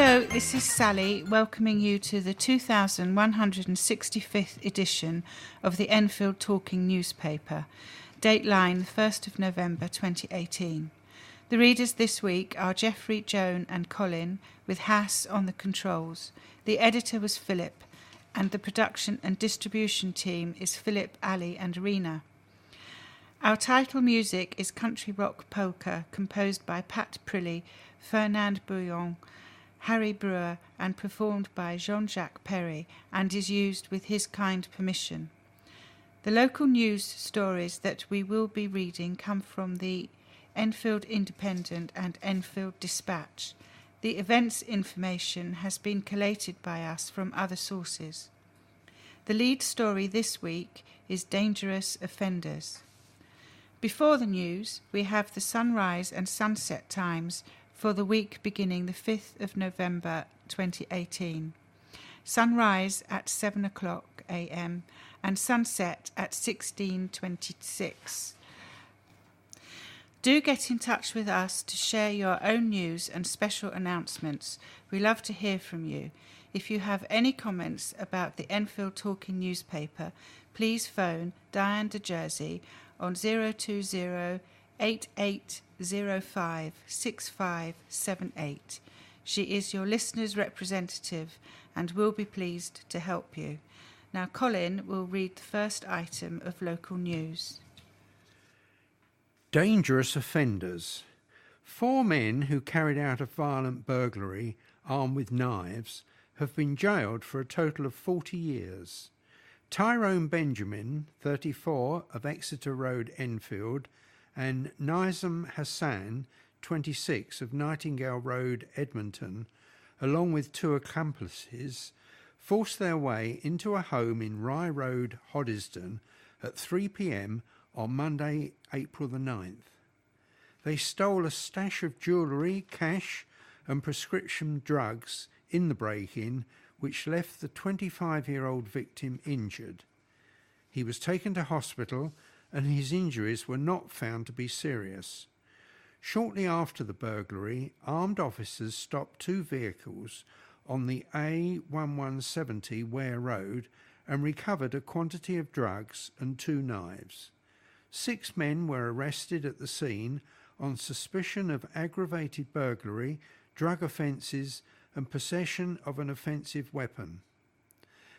Hello, this is Sally welcoming you to the 2165th edition of the Enfield Talking newspaper, Dateline, the 1st of November 2018. The readers this week are Geoffrey, Joan and Colin, with Hass on the controls. The editor was Phillip, and the production and distribution team is Phillip, Ali and Reena. Our title music is Country Rock Polka, composed by Pat Prilly, Fernand Bouillon, Harry Brewer, and performed by Jean-Jacques Perry, and is used with his kind permission. The local news stories that we will be reading come from the Enfield Independent and Enfield Dispatch. The events information has been collated by us from other sources. The lead story this week is Dangerous Offenders. Before the news, we have the sunrise and sunset times for the week beginning the 5th of November 2018. Sunrise at 7 o'clock a.m. and sunset at 16:26. Do get in touch with us to share your own news and special announcements. We love to hear from you. If you have any comments about the Enfield Talking newspaper, please phone Diane de Jersey on 020 8805 6578. She is your listener's representative and will be pleased to help you. Now Colin will read the first item of local news. Dangerous offenders. 4 men who carried out a violent burglary armed with knives have been jailed for a total of 40 years. Tyrone Benjamin, 34, of Exeter Road, Enfield, and Nizam Hassan, 26, of Nightingale Road, Edmonton, along with 2 accomplices, forced their way into a home in Rye Road, Hoddesdon, at 3 p.m. on Monday, April the 9th. They stole a stash of jewellery, cash and prescription drugs in the break-in, which left the 25-year-old victim injured. He was taken to hospital and his injuries were not found to be serious. Shortly after the burglary, armed officers stopped 2 vehicles on the A1170 Ware Road and recovered a quantity of drugs and 2 knives. 6 men were arrested at the scene on suspicion of aggravated burglary, drug offences and possession of an offensive weapon.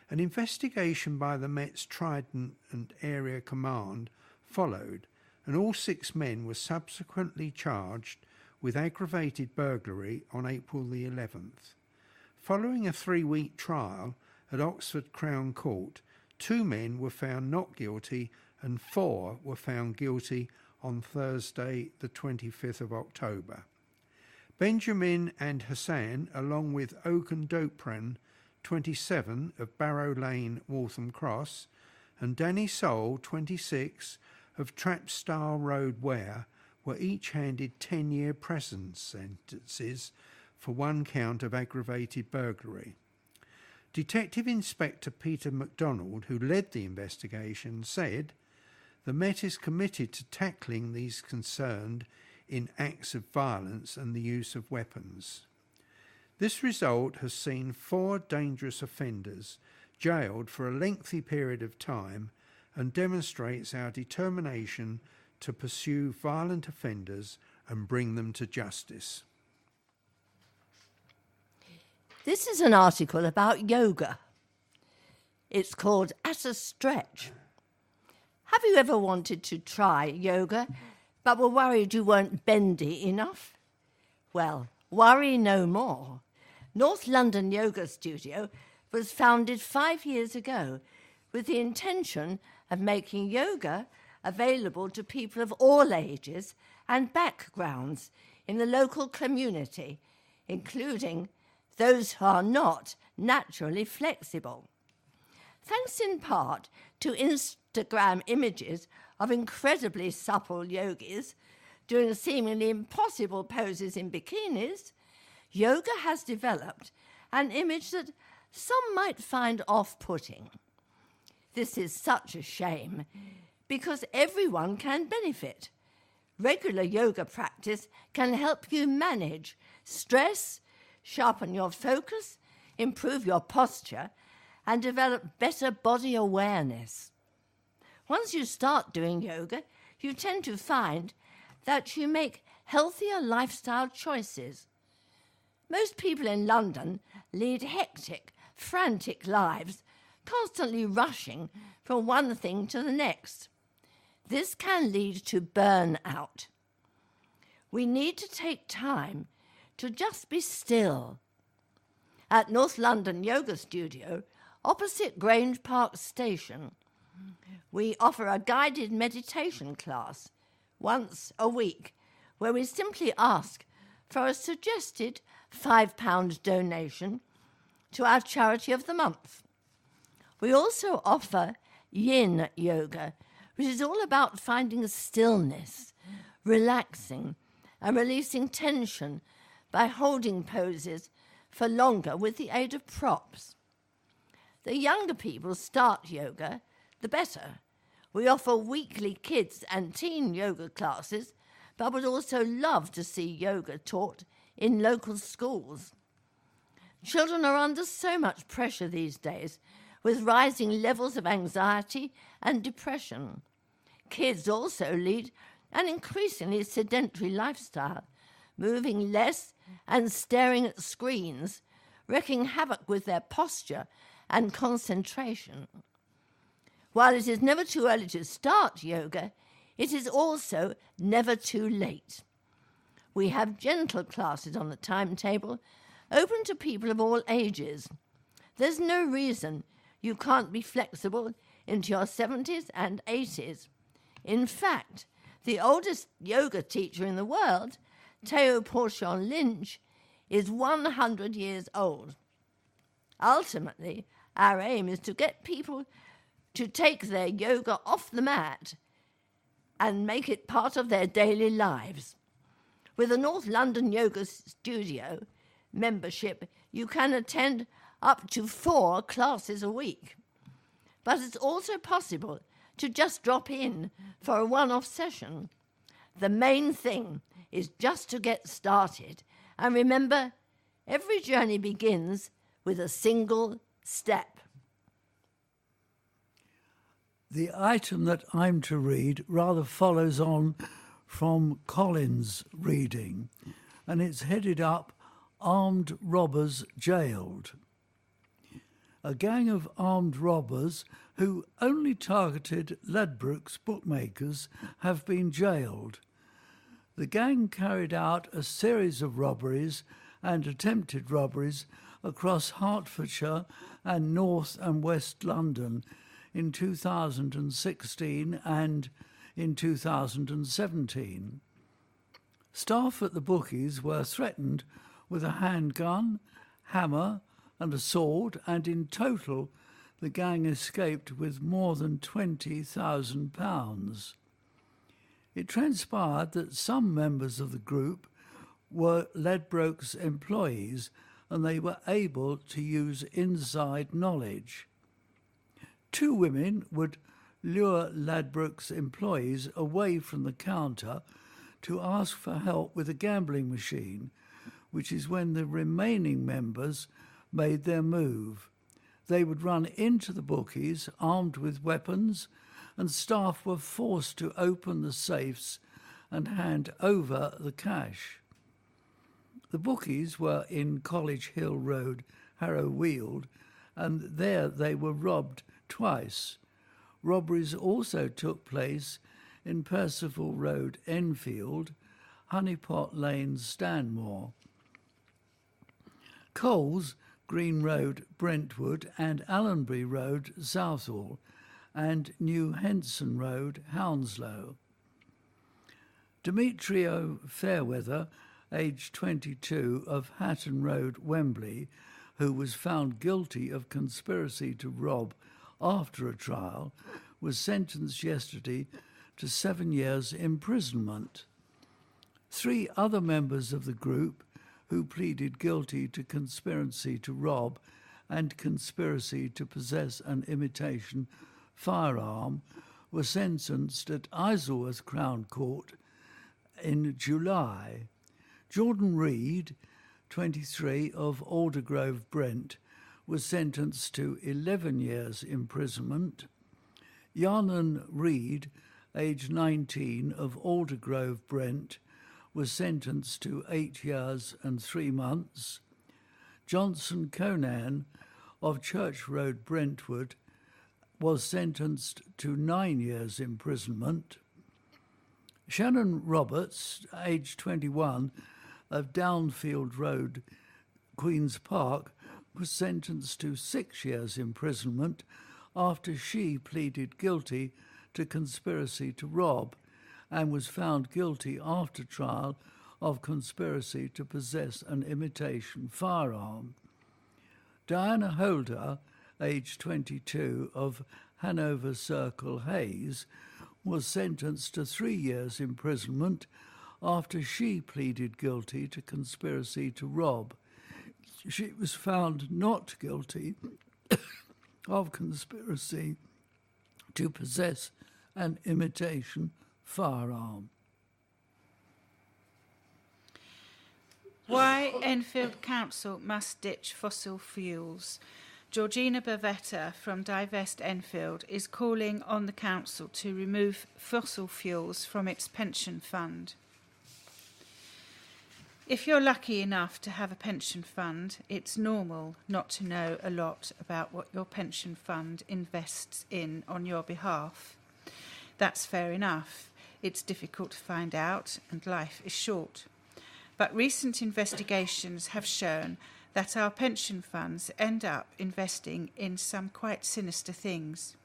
An investigation by the Met's Trident and Area Command followed, and all 6 men were subsequently charged with aggravated burglary on April the 11th. Following a 3-week trial at Oxford Crown Court, 2 men were found not guilty and 4 were found guilty on Thursday the 25th of October. Benjamin and Hassan, along with Oaken Dopran, 27, of Barrow Lane, Waltham Cross, and Danny Soul, 26, of Trapstyle Road, Ware, were each handed 10-year prison sentences for 1 count of aggravated burglary. Detective Inspector Peter MacDonald, who led the investigation, said, "The Met is committed to tackling these concerned in acts of violence and the use of weapons." This result has seen 4 dangerous offenders jailed for a lengthy period of time and demonstrates our determination to pursue violent offenders and bring them to justice. This is an article about yoga. It's called At a Stretch. Have you ever wanted to try yoga but were worried you weren't bendy enough? Well, worry no more. North London Yoga Studio was founded 5 years ago with the intention of making yoga available to people of all ages and backgrounds in the local community, including those who are not naturally flexible. Thanks in part to Instagram images of incredibly supple yogis doing seemingly impossible poses in bikinis, yoga has developed an image that some might find off-putting. This is such a shame because everyone can benefit. Regular yoga practice can help you manage stress, sharpen your focus, improve your posture, and develop better body awareness. Once you start doing yoga, you tend to find that you make healthier lifestyle choices. Most people in London lead hectic, frantic lives, constantly rushing from one thing to the next. This can lead to burnout. We need to take time to just be still. At North London Yoga Studio, opposite Grange Park Station, we offer a guided meditation class once a week where we simply ask for a suggested £5 donation to our charity of the month. We also offer yin yoga, which is all about finding stillness, relaxing, and releasing tension by holding poses for longer with the aid of props. The younger people start yoga, the better. We offer weekly kids and teen yoga classes, but would also love to see yoga taught in local schools. Children are under so much pressure these days, with rising levels of anxiety and depression. Kids also lead an increasingly sedentary lifestyle, moving less and staring at screens, wreaking havoc with their posture and concentration. While it is never too early to start yoga, it is also never too late. We have gentle classes on the timetable, open to people of all ages. There's no reason you can't be flexible into your 70s and 80s. In fact, the oldest yoga teacher in the world, Teo Porchon Lynch, is 100 years old. Ultimately, our aim is to get people to take their yoga off the mat and make it part of their daily lives. With the North London Yoga Studio membership, you can attend up to 4 classes a week. But it's also possible to just drop in for a one-off session. The main thing is just to get started. And remember, every journey begins with a single step. The item that I'm to read rather follows on from Colin's reading, and it's headed up Armed Robbers Jailed. A gang of armed robbers who only targeted Ladbrokes bookmakers have been jailed. The gang carried out a series of robberies and attempted robberies across Hertfordshire and North and West London in 2016 and in 2017. Staff at the bookies were threatened with a handgun, hammer and a sword, and in total the gang escaped with more than £20,000. It transpired that some members of the group were Ladbrokes employees and they were able to use inside knowledge. 2 women would lure Ladbrokes employees away from the counter to ask for help with a gambling machine, which is when the remaining members made their move. They would run into the bookies armed with weapons, and staff were forced to open the safes and hand over the cash. The bookies were in College Hill Road, Harrow Weald, and there they were robbed twice. Robberies also took place in Percival Road, Enfield, Honeypot Lane, Stanmore, Coles, Green Road, Brentwood, and Allenbury Road, Southall, and New Henson Road, Hounslow. Demetrio Fairweather, aged 22, of Hatton Road, Wembley, who was found guilty of conspiracy to rob after a trial, was sentenced yesterday to 7 years imprisonment. 3 other members of the group, who pleaded guilty to conspiracy to rob and conspiracy to possess an imitation firearm, were sentenced at Isleworth Crown Court in July. Jordan Reed, 23, of Aldergrove, Brent, was sentenced to 11 years imprisonment. Yarnan Reid, aged 19, of Aldergrove, Brent, was sentenced to 8 years and 3 months. Johnson Conan, of Church Road, Brentwood, was sentenced to 9 years imprisonment. Shannon Roberts, aged 21, of Downfield Road, Queen's Park, was sentenced to 6 years imprisonment after she pleaded guilty to conspiracy to rob and was found guilty after trial of conspiracy to possess an imitation firearm. Diana Holder, aged 22, of Hanover Circle, Hayes, was sentenced to 3 years imprisonment after she pleaded guilty to conspiracy to rob. She was found not guilty of conspiracy to possess an imitation firearm. Why Enfield Council must ditch fossil fuels. Georgina Bavetta from Divest Enfield is calling on the council to remove fossil fuels from its pension fund. If you're lucky enough to have a pension fund, it's normal not to know a lot about what your pension fund invests in on your behalf. That's fair enough. It's difficult to find out, and life is short. But recent investigations have shown that our pension funds end up investing in some quite sinister things.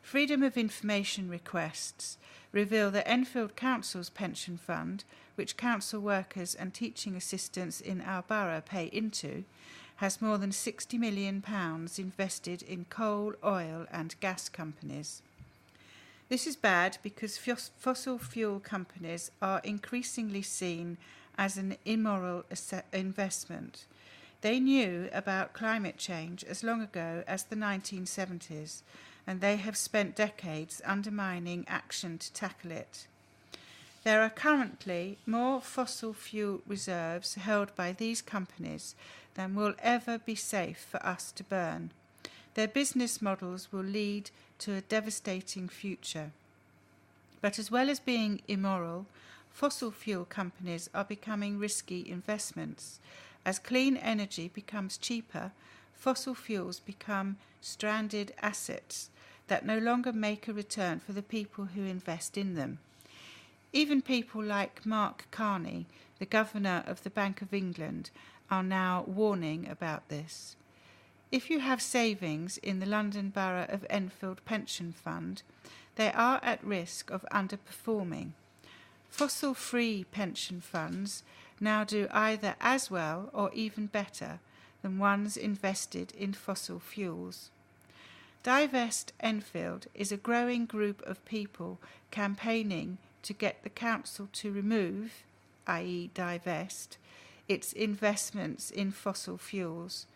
Freedom of information requests reveal that Enfield Council's pension fund, which council workers and teaching assistants in our borough pay into, has more than £60 million invested in coal, oil and gas companies. This is bad because fossil fuel companies are increasingly seen as an immoral investment. They knew about climate change as long ago as the 1970s, and they have spent decades undermining action to tackle it. There are currently more fossil fuel reserves held by these companies than will ever be safe for us to burn. Their business models will lead to a devastating future. But as well as being immoral, fossil fuel companies are becoming risky investments. As clean energy becomes cheaper, fossil fuels become stranded assets that no longer make a return for the people who invest in them. Even people like Mark Carney, the Governor of the Bank of England, are now warning about this. If you have savings in the London Borough of Enfield Pension Fund, they are at risk of underperforming. Fossil-free pension funds now do either as well or even better than ones invested in fossil fuels. Divest Enfield is a growing group of people campaigning to get the council to remove, i.e. divest, its investments in fossil fuels.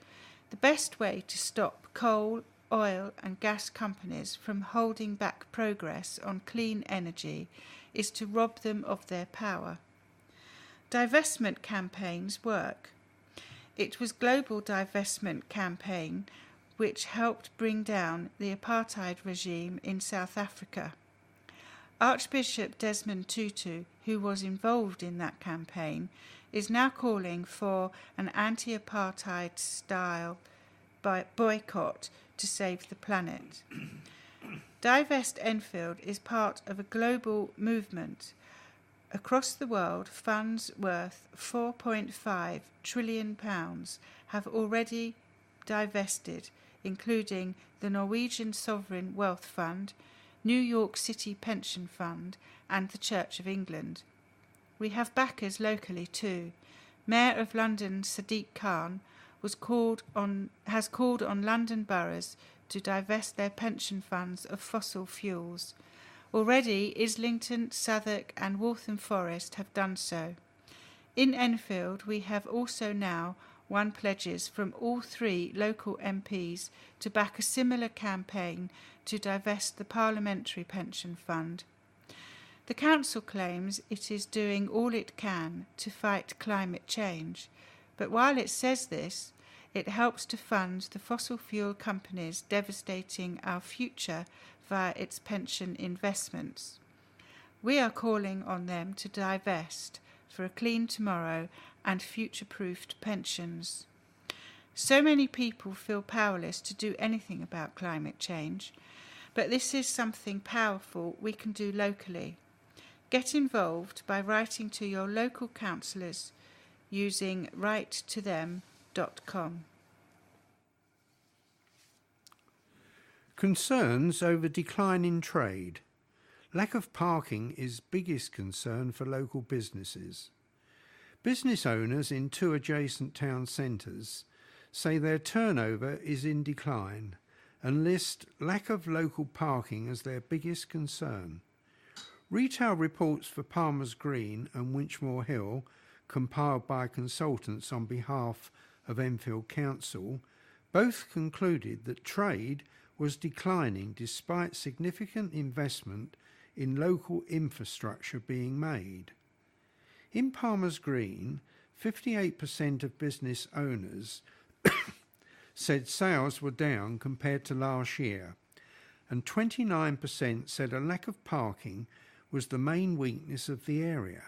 The best way to stop coal, oil and gas companies from holding back progress on clean energy is to rob them of their power. Divestment campaigns work. It was Global Divestment Campaign which helped bring down the apartheid regime in South Africa. Archbishop Desmond Tutu, who was involved in that campaign, is now calling for an anti-apartheid style boycott to save the planet. Divest Enfield is part of a global movement. Across the world, funds worth £4.5 trillion have already divested, including the Norwegian Sovereign Wealth Fund, New York City Pension Fund and the Church of England. We have backers locally too. Mayor of London Sadiq Khan has called on London boroughs to divest their pension funds of fossil fuels. Already Islington, Southwark and Waltham Forest have done so. In Enfield we have also now won pledges from all 3 local MPs to back a similar campaign to divest the Parliamentary Pension Fund. The council claims it is doing all it can to fight climate change, But while it says this, it helps to fund the fossil fuel companies devastating our future via its pension investments. We are calling on them to divest for a clean tomorrow and future-proofed pensions. So many people feel powerless to do anything about climate change, but this is something powerful we can do locally. Get involved by writing to your local councillors using writetothem.com. Concerns over decline in trade. Lack of parking is biggest concern for local businesses. Business owners in 2 adjacent town centres say their turnover is in decline and list lack of local parking as their biggest concern. Retail reports for Palmer's Green and Winchmore Hill, compiled by consultants on behalf of Enfield Council, both concluded that trade was declining despite significant investment in local infrastructure being made. In Palmer's Green, 58% of business owners said sales were down compared to last year, and 29% said a lack of parking was the main weakness of the area.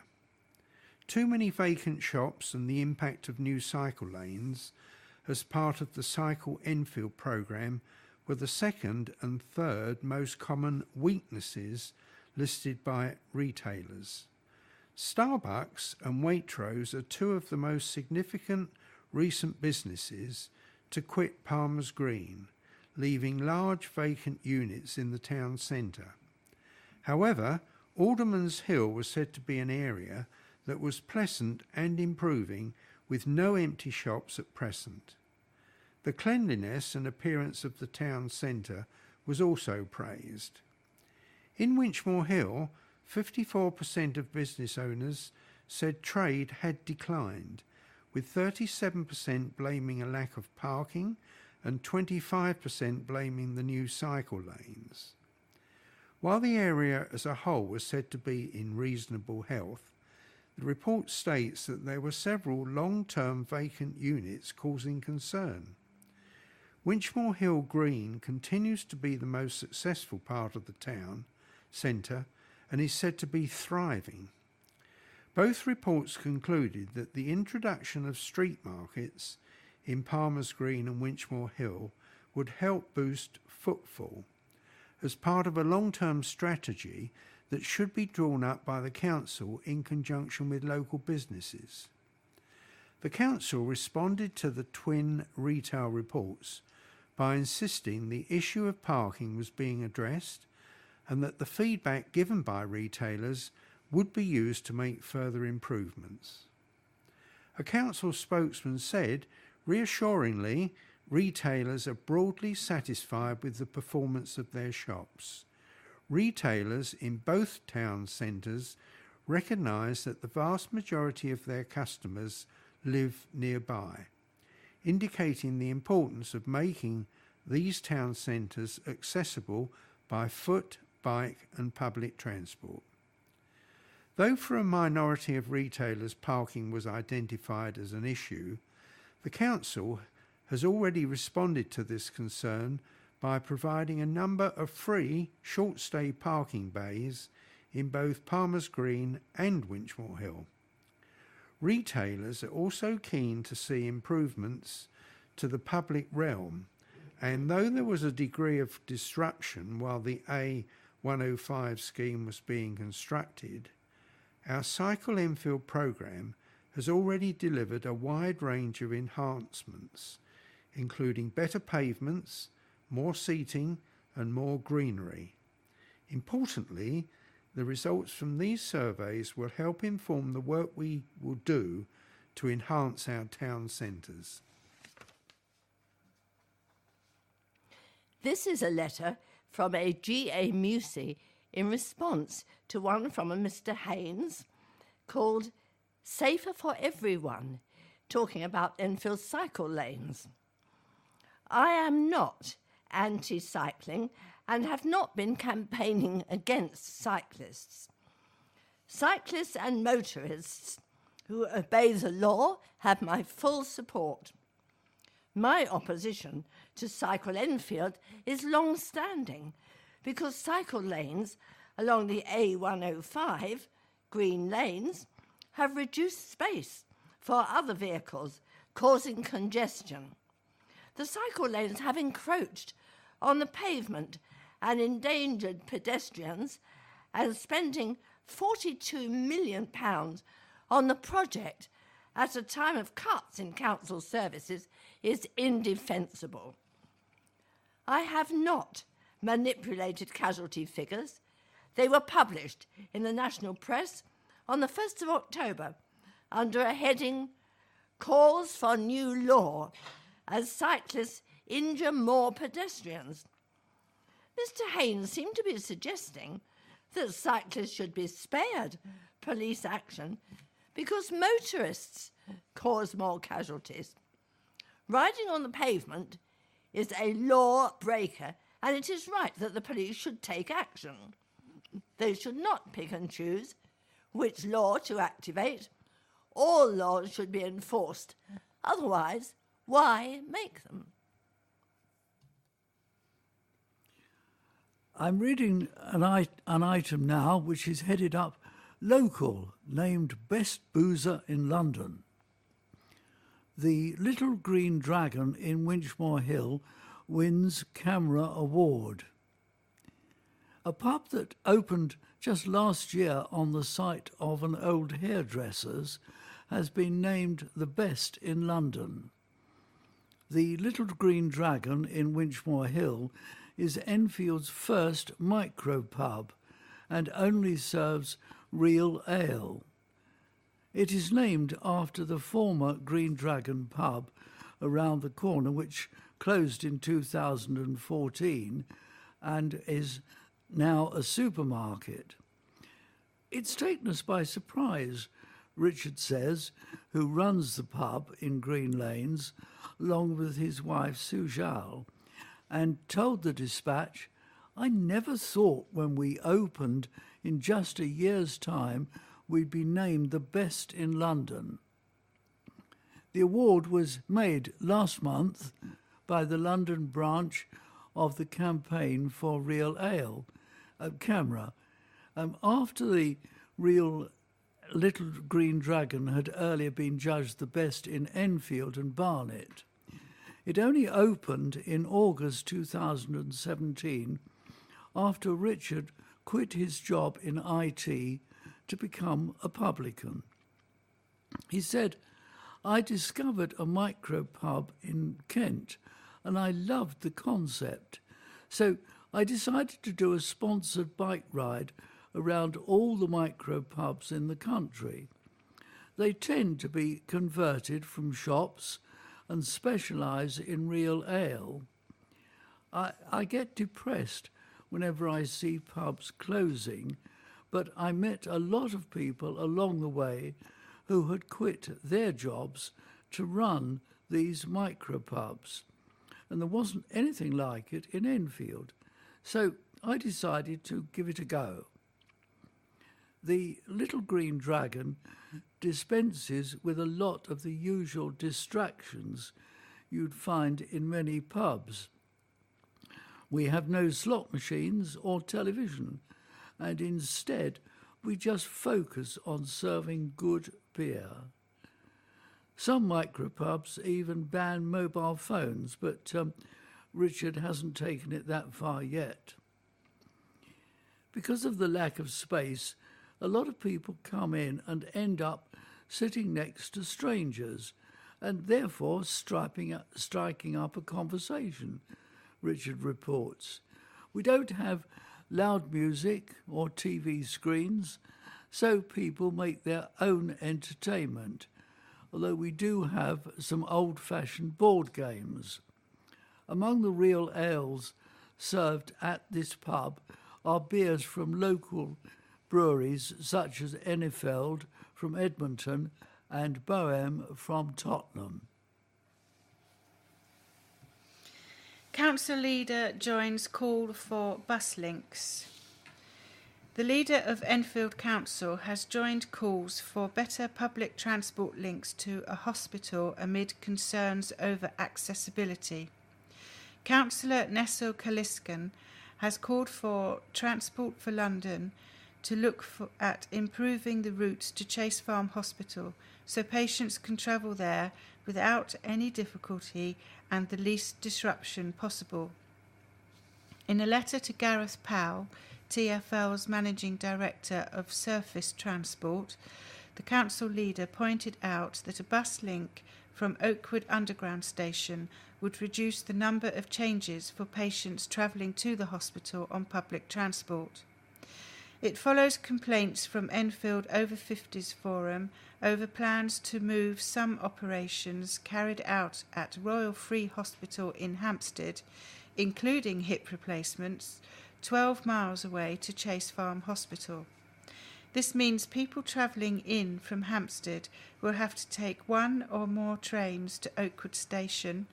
Too many vacant shops and the impact of new cycle lanes as part of the Cycle Enfield programme were the second and third most common weaknesses listed by retailers. Starbucks and Waitrose are 2 of the most significant recent businesses to quit Palmer's Green, leaving large vacant units in the town centre. However, Alderman's Hill was said to be an area that was pleasant and improving, with no empty shops at present. The cleanliness and appearance of the town centre was also praised. In Winchmore Hill, 54% of business owners said trade had declined, with 37% blaming a lack of parking and 25% blaming the new cycle lanes. While the area as a whole was said to be in reasonable health, the report states that there were several long-term vacant units causing concern. Winchmore Hill Green continues to be the most successful part of the town centre and is said to be thriving. Both reports concluded that the introduction of street markets in Palmer's Green and Winchmore Hill would help boost footfall as part of a long-term strategy that should be drawn up by the council in conjunction with local businesses. The council responded to the twin retail reports by insisting the issue of parking was being addressed and that the feedback given by retailers would be used to make further improvements. A council spokesman said, reassuringly, retailers are broadly satisfied with the performance of their shops. Retailers in both town centres recognise that the vast majority of their customers live nearby, indicating the importance of making these town centres accessible by foot, bike and public transport. Though for a minority of retailers parking was identified as an issue, the council has already responded to this concern by providing a number of free short-stay parking bays in both Palmer's Green and Winchmore Hill. Retailers are also keen to see improvements to the public realm, and though there was a degree of disruption while the A105 scheme was being constructed, our Cycle Enfield programme has already delivered a wide range of enhancements, including better pavements, more seating and more greenery. Importantly, the results from these surveys will help inform the work we will do to enhance our town centres. This is a letter from a G.A. Musey in response to one from a Mr. Hains called Safer for Everyone, talking about Enfield cycle lanes. I am not anti-cycling and have not been campaigning against cyclists. Cyclists and motorists who obey the law have my full support. My opposition to Cycle Enfield is long-standing because cycle lanes along the A105, green lanes, have reduced space for other vehicles, causing congestion. The cycle lanes have encroached on the pavement and endangered pedestrians, and spending £42 million on the project at a time of cuts in council services is indefensible. I have not manipulated casualty figures. They were published in the national press on the 1st of October under a heading, Calls for New Law as Cyclists Injure More Pedestrians. Mr. Hains seemed to be suggesting that cyclists should be spared police action because motorists cause more casualties. Riding on the pavement is a law breaker, and it is right that the police should take action. They should not pick and choose which law to activate. All laws should be enforced. Otherwise, why make them? I'm reading an item now which is headed up Local, named Best Boozer in London. The Little Green Dragon in Winchmore Hill wins Camera Award. A pub that opened just last year on the site of an old hairdresser's has been named the best in London. The Little Green Dragon in Winchmore Hill is Enfield's first micro pub and only serves real ale. It is named after the former Green Dragon pub around the corner, which closed in 2014 and is now a supermarket. It's taken us by surprise, Richard says, who runs the pub in Green Lanes, along with his wife Sujal, and told the Dispatch, "I never thought when we opened in just a year's time we'd be named the best in London." The award was made last month by the London branch of the Campaign for Real Ale, CAMRA, after the Real Little Green Dragon had earlier been judged the best in Enfield and Barnet. It only opened in August 2017 after Richard quit his job in IT to become a publican. He said, "I discovered a micro pub in Kent and I loved the concept. So I decided to do a sponsored bike ride around all the micro pubs in the country. They tend to be converted from shops and specialise in real ale. I get depressed whenever I see pubs closing, but I met a lot of people along the way who had quit their jobs to run these micropubs, and there wasn't anything like it in Enfield. So I decided to give it a go." The Little Green Dragon dispenses with a lot of the usual distractions you'd find in many pubs. We have no slot machines or television, and instead we just focus on serving good beer. Some micropubs even ban mobile phones, but Richard hasn't taken it that far yet. Because of the lack of space, a lot of people come in and end up sitting next to strangers and therefore striking up a conversation, Richard reports. "We don't have loud music or TV screens, so people make their own entertainment, although we do have some old-fashioned board games. Among the real ales served at this pub are beers from local breweries such as Enfield from Edmonton and Bohem from Tottenham." Council leader joins call for bus links. The leader of Enfield Council has joined calls for better public transport links to a hospital amid concerns over accessibility. Councillor Nessel Kaliskan has called for Transport for London to look at improving the routes to Chase Farm Hospital so patients can travel there without any difficulty and the least disruption possible. In a letter to Gareth Powell, TfL's Managing Director of Surface Transport, the council leader pointed out that a bus link from Oakwood Underground Station would reduce the number of changes for patients travelling to the hospital on public transport. It follows complaints from Enfield Over 50s Forum over plans to move some operations carried out at Royal Free Hospital in Hampstead, including hip replacements, 12 miles away to Chase Farm Hospital. This means people travelling in from Hampstead will have to take one or more trains to Oakwood Station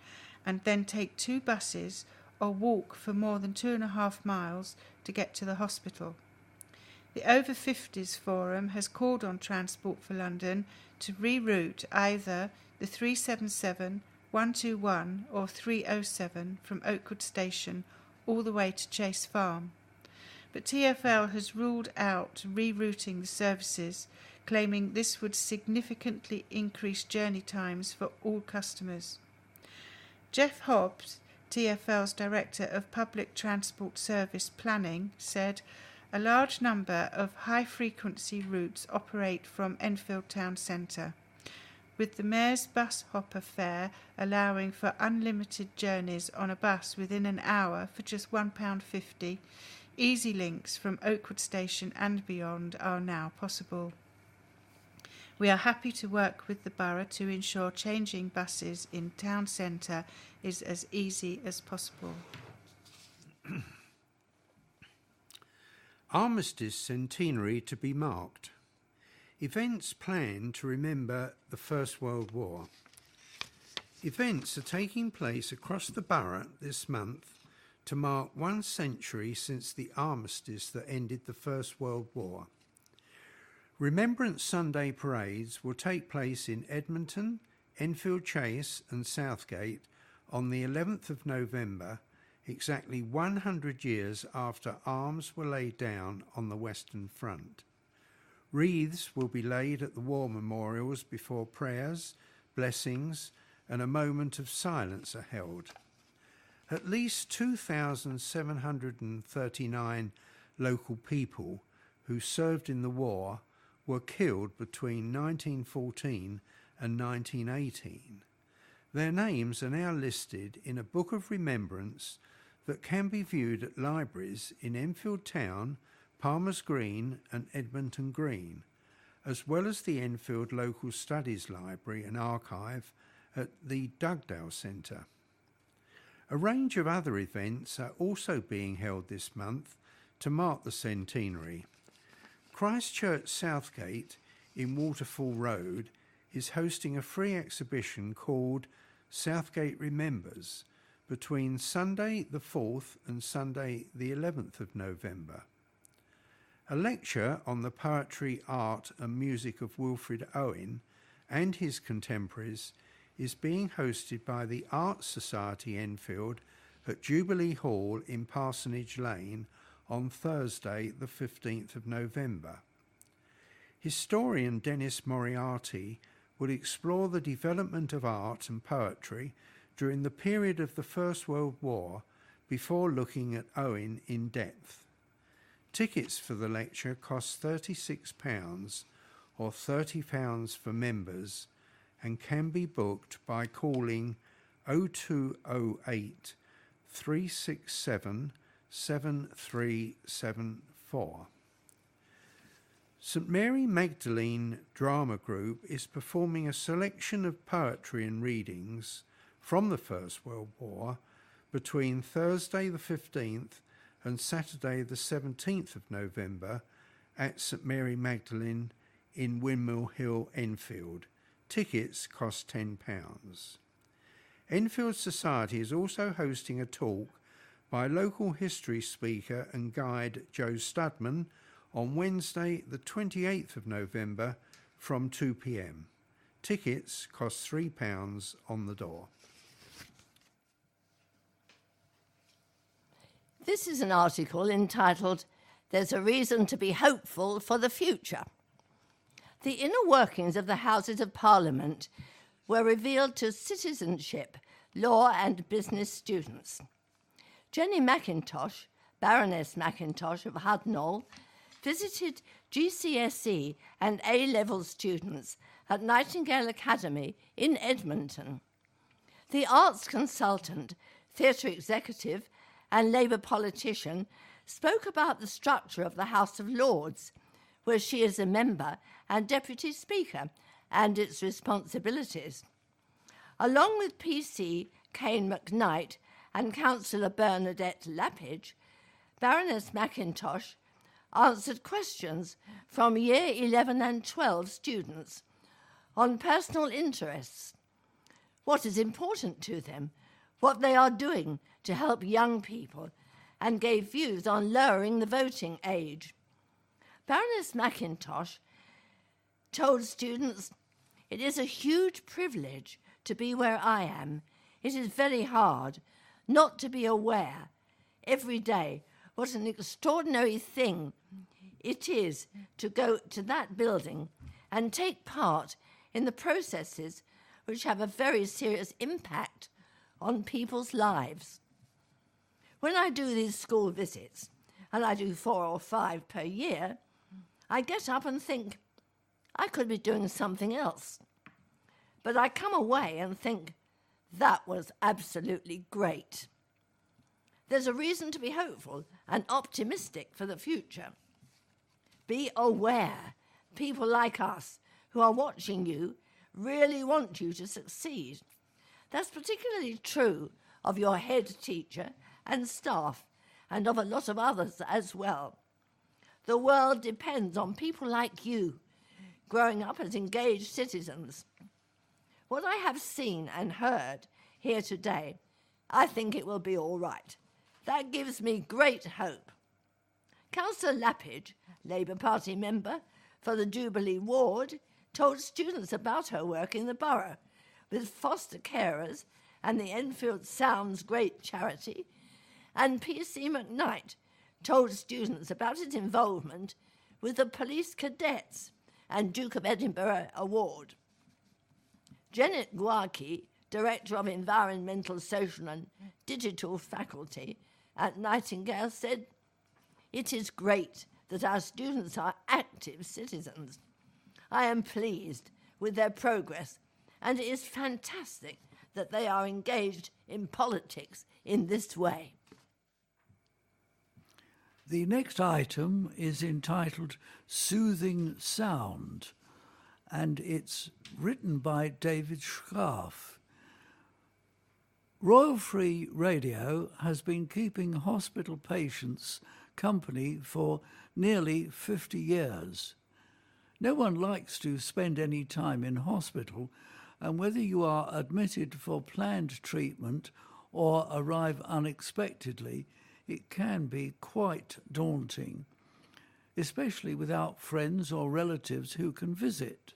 and then take 2 buses or walk for more than 2.5 miles to get to the hospital. The Over 50s Forum has called on Transport for London to reroute either the 377, 121 or 307 from Oakwood Station all the way to Chase Farm. But TfL has ruled out rerouting the services, claiming this would significantly increase journey times for all customers. Jeff Hobbs, TfL's Director of Public Transport Service Planning, said a large number of high-frequency routes operate from Enfield Town Centre, with the Mayor's bus hopper fare allowing for unlimited journeys on a bus within an hour for just £1.50. Easy links from Oakwood Station and beyond are now possible. We are happy to work with the borough to ensure changing buses in town centre is as easy as possible. Armistice centenary to be marked. Events planned to remember the First World War. Events are taking place across the borough this month to mark 1 century since the armistice that ended the First World War. Remembrance Sunday parades will take place in Edmonton, Enfield Chase and Southgate on the 11th of November, exactly 100 years after arms were laid down on the Western Front. Wreaths will be laid at the war memorials before prayers, blessings and a moment of silence are held. At least 2,739 local people who served in the war were killed between 1914 and 1918. Their names are now listed in a book of remembrance that can be viewed at libraries in Enfield Town, Palmer's Green and Edmonton Green, as well as the Enfield Local Studies Library and Archive at the Dugdale Centre. A range of other events are also being held this month to mark the centenary. Christchurch Southgate in Waterfall Road is hosting a free exhibition called Southgate Remembers between Sunday the 4th and Sunday the 11th of November. A lecture on the poetry, art and music of Wilfred Owen and his contemporaries is being hosted by the Arts Society Enfield at Jubilee Hall in Parsonage Lane on Thursday the 15th of November. Historian Dennis Moriarty will explore the development of art and poetry during the period of the First World War before looking at Owen in depth. Tickets for the lecture cost £36 or £30 for members and can be booked by calling 0208 367 7374. St Mary Magdalene Drama Group is performing a selection of poetry and readings from the First World War between Thursday the 15th and Saturday the 17th of November at St Mary Magdalene in Windmill Hill, Enfield. Tickets cost £10. Enfield Society is also hosting a talk by local history speaker and guide Joe Studman on Wednesday the 28th of November from 2 p.m. Tickets cost £3 on the door. This is an article entitled, "There's a Reason to be Hopeful for the Future." The inner workings of the Houses of Parliament were revealed to citizenship, law and business students. Jenny Mackintosh, Baroness Mackintosh of Hudnall, visited GCSE and A-level students at Nightingale Academy in Edmonton. The arts consultant, theatre executive and Labour politician spoke about the structure of the House of Lords, where she is a member and Deputy Speaker, and its responsibilities. Along with PC Kane McKnight and Councillor Bernadette Lappage, Baroness Mackintosh answered questions from Year 11 and 12 students on personal interests, what is important to them, what they are doing to help young people, and gave views on lowering the voting age. Baroness Mackintosh told students, "It is a huge privilege to be where I am. It is very hard not to be aware every day what an extraordinary thing it is to go to that building and take part in the processes which have a very serious impact on people's lives. When I do these school visits, and I do 4 or 5 per year, I get up and think, I could be doing something else. But I come away and think, that was absolutely great." There's a reason to be hopeful and optimistic for the future. Be aware. People like us who are watching you really want you to succeed. That's particularly true of your head teacher and staff, and of a lot of others as well. The world depends on people like you, growing up as engaged citizens. What I have seen and heard here today, I think it will be all right. That gives me great hope. Councillor Lappage, Labour Party member for the Jubilee Ward, told students about her work in the borough with foster carers and the Enfield Sounds Great charity, and PC McKnight told students about its involvement with the Police Cadets and Duke of Edinburgh Award. Janet Guarki, Director of Environmental, Social and Digital Faculty at Nightingale, said, "It is great that our students are active citizens. I am pleased with their progress, and it is fantastic that they are engaged in politics in this way." The next item is entitled Soothing Sound, and it's written by David Schaaf. Royal Free Radio has been keeping hospital patients company for nearly 50 years. No one likes to spend any time in hospital, and whether you are admitted for planned treatment or arrive unexpectedly, it can be quite daunting, especially without friends or relatives who can visit.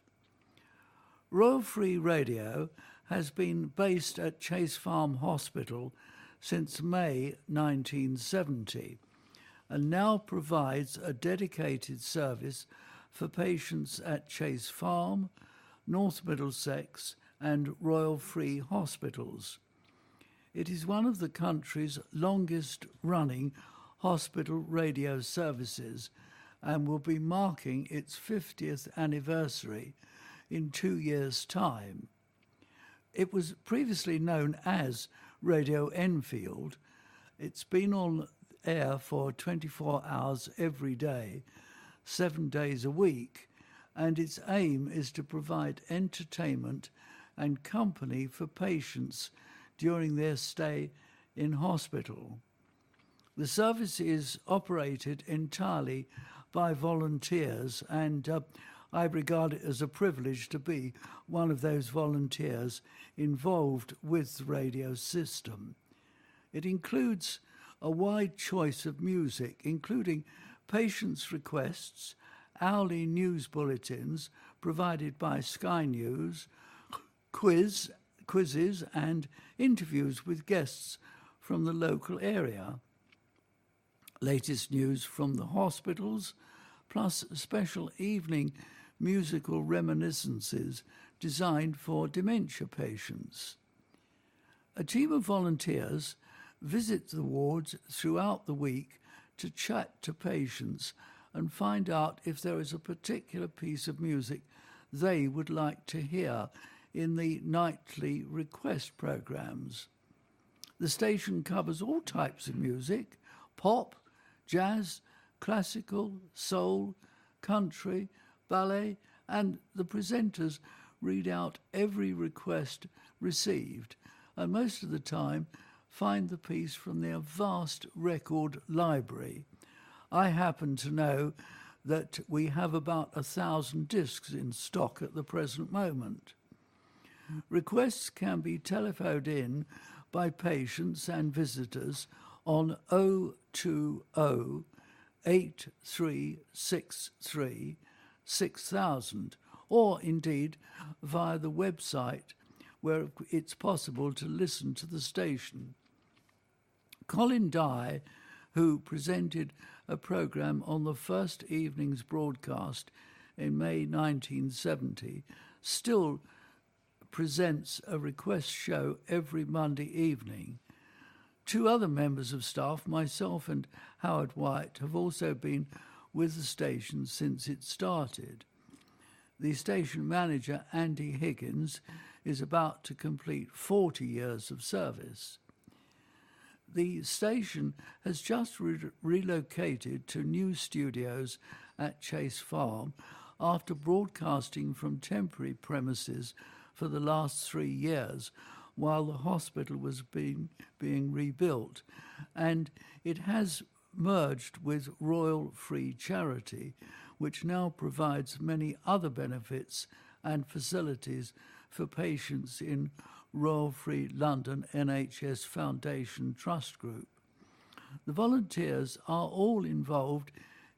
Royal Free Radio has been based at Chase Farm Hospital since May 1970 and now provides a dedicated service for patients at Chase Farm, North Middlesex and Royal Free hospitals. It is one of the country's longest-running hospital radio services and will be marking its 50th anniversary in 2 years' time. It was previously known as Radio Enfield. It's been on air for 24 hours every day, 7 days a week, and its aim is to provide entertainment and company for patients during their stay in hospital. The service is operated entirely by volunteers, and I regard it as a privilege to be one of those volunteers involved with the radio system. It includes a wide choice of music, including patients' requests, hourly news bulletins provided by Sky News, quizzes and interviews with guests from the local area, latest news from the hospitals, plus special evening musical reminiscences designed for dementia patients. A team of volunteers visit the wards throughout the week to chat to patients and find out if there is a particular piece of music they would like to hear in the nightly request programs. The station covers all types of music: pop, jazz, classical, soul, country, ballet, and the presenters read out every request received, and most of the time find the piece from their vast record library. I happen to know that we have about 1,000 discs in stock at the present moment. Requests can be telephoned in by patients and visitors on 020 8363 6000, or indeed via the website where it's possible to listen to the station. Colin, who presented a programme on the first evening's broadcast in May 1970, still presents a request show every Monday evening. Two other members of staff, myself and Howard White, have also been with the station since it started. The station manager, Andy Higgins, is about to complete 40 years of service. The station has just relocated to new studios at Chase Farm after broadcasting from temporary premises for the last 3 years while the hospital was being rebuilt, and it has merged with Royal Free Charity, which now provides many other benefits and facilities for patients in Royal Free London NHS Foundation Trust Group. The volunteers are all involved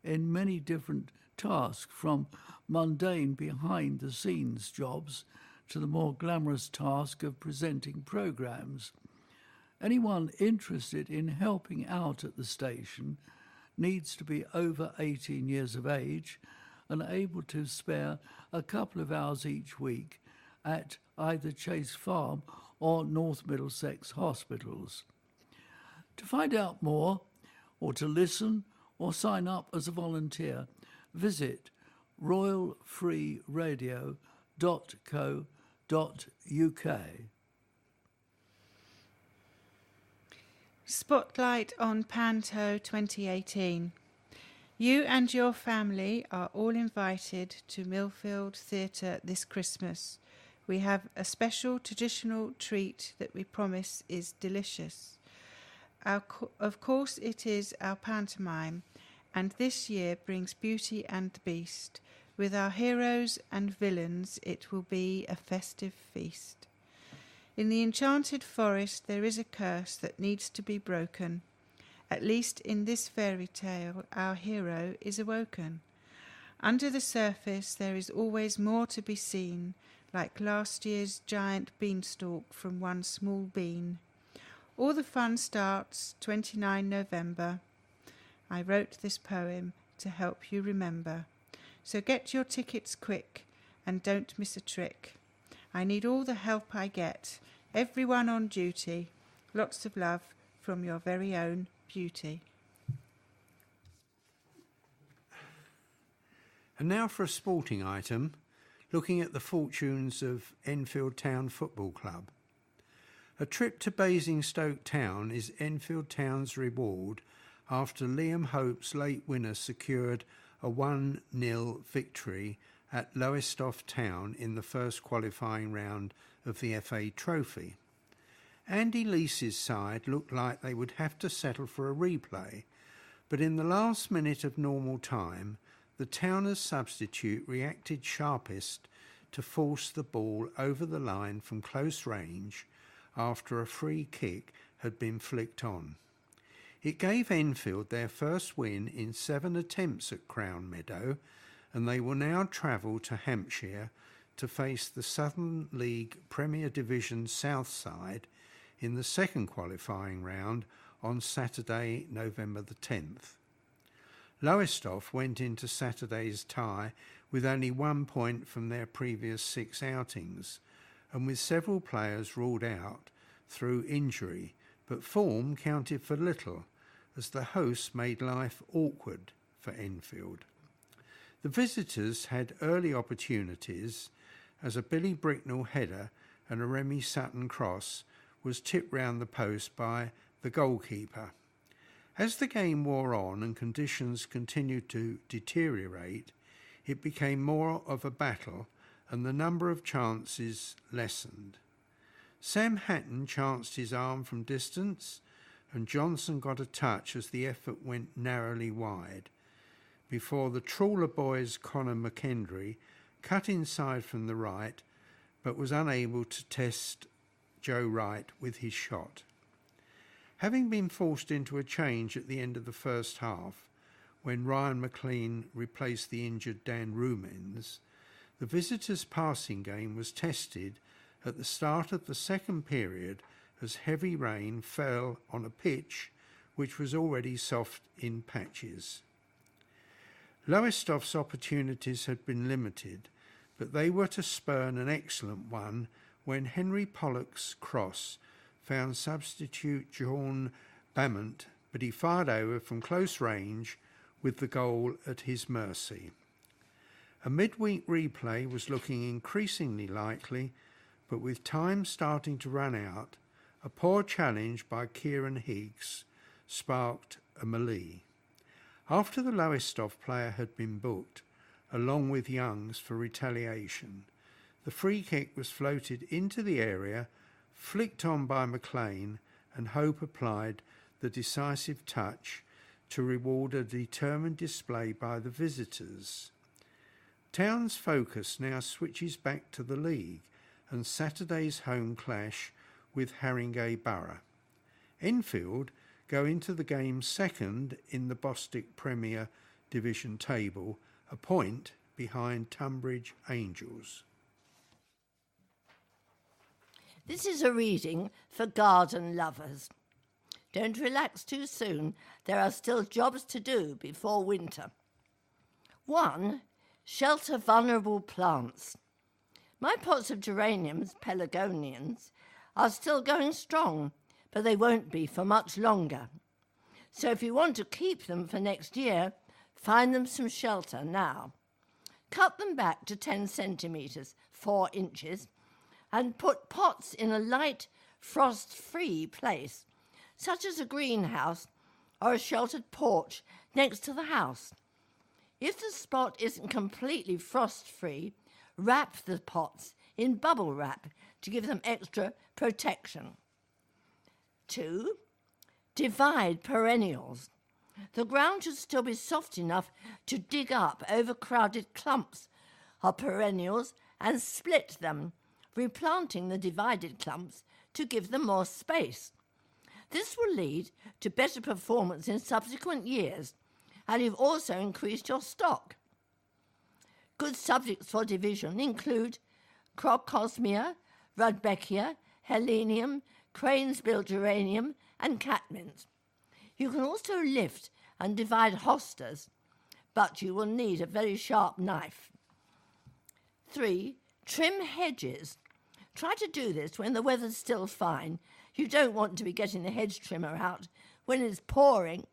in many different tasks, from mundane behind-the-scenes jobs to the more glamorous task of presenting programmes. Anyone interested in helping out at the station needs to be over 18 years of age and able to spare a couple of hours each week at either Chase Farm or North Middlesex hospitals. To find out more, or to listen, or sign up as a volunteer, visit royalfreeradio.co.uk. Spotlight on Panto 2018. You and your family are all invited to Millfield Theatre this Christmas. We have a special traditional treat that we promise is delicious. Of course, it is our pantomime, and this year brings Beauty and the Beast. With our heroes and villains, it will be a festive feast. In the enchanted forest there is a curse that needs to be broken. At least in this fairy tale, our hero is awoken. Under the surface there is always more to be seen, like last year's giant beanstalk from one small bean. All the fun starts 29 November. I wrote this poem to help you remember. So get your tickets quick and don't miss a trick. I need all the help I get, everyone on duty. Lots of love from your very own Beauty. And now for a sporting item, looking at the fortunes of Enfield Town Football Club. A trip to Basingstoke Town is Enfield Town's reward after Liam Hope's late winner secured a 1-0 victory at Lowestoft Town in the first qualifying round of the FA Trophy. Andy Leese's side looked like they would have to settle for a replay, but in the last minute of normal time, the Towners substitute reacted sharpest to force the ball over the line from close range after a free kick had been flicked on. It gave Enfield their first win in 7 attempts at Crown Meadow, and they will now travel to Hampshire to face the Southern League Premier Division South side in the second qualifying round on Saturday, November the 10th. Lowestoft went into Saturday's tie with only 1 point from their previous 6 outings, and with several players ruled out through injury, but form counted for little as the hosts made life awkward for Enfield. The visitors had early opportunities as a Billy Bricknell header and a Remy Sutton cross was tipped round the post by the goalkeeper. As the game wore on and conditions continued to deteriorate, it became more of a battle and the number of chances lessened. Sam Hatton chanced his arm from distance and Johnson got a touch as the effort went narrowly wide, before the Trawler boy's Conor McKendry cut inside from the right, but was unable to test Joe Wright with his shot. Having been forced into a change at the end of the first half, when Ryan McLean replaced the injured Dan Rumens, the visitors' passing game was tested at the start of the second period as heavy rain fell on a pitch which was already soft in patches. Lowestoft's opportunities had been limited, but they were to spurn an excellent one when Henry Pollock's cross found substitute Joan Bamont, but he fired over from close range with the goal at his mercy. A midweek replay was looking increasingly likely, but with time starting to run out, a poor challenge by Kieran Higgs sparked a melee. After the Lowestoft player had been booked, along with Youngs for retaliation, the free kick was floated into the area, flicked on by McLean, and Hope applied the decisive touch to reward a determined display by the visitors. Town's focus now switches back to the league and Saturday's home clash with Haringey Borough. Enfield go into the game second in the Bostik Premier Division table, a point behind Tunbridge Angels. This is a reading for garden lovers. Don't relax too soon. There are still jobs to do before winter. 1. Shelter vulnerable plants. My pots of geraniums, pelargonians, are still going strong, but they won't be for much longer. So if you want to keep them for next year, find them some shelter now. Cut them back to 10 centimetres, 4 inches, and put pots in a light, frost-free place, such as a greenhouse or a sheltered porch next to the house. If the spot isn't completely frost-free, wrap the pots in bubble wrap to give them extra protection. 2. Divide perennials. The ground should still be soft enough to dig up overcrowded clumps of perennials and split them, replanting the divided clumps to give them more space. This will lead to better performance in subsequent years, and you've also increased your stock. Good subjects for division include Crocosmia, Rudbeckia, Helenium, Cranesbill geranium, and catmint. You can also lift and divide hostas, but you will need a very sharp knife. 3. Trim hedges. Try to do this when the weather's still fine. You don't want to be getting the hedge trimmer out when it's pouring.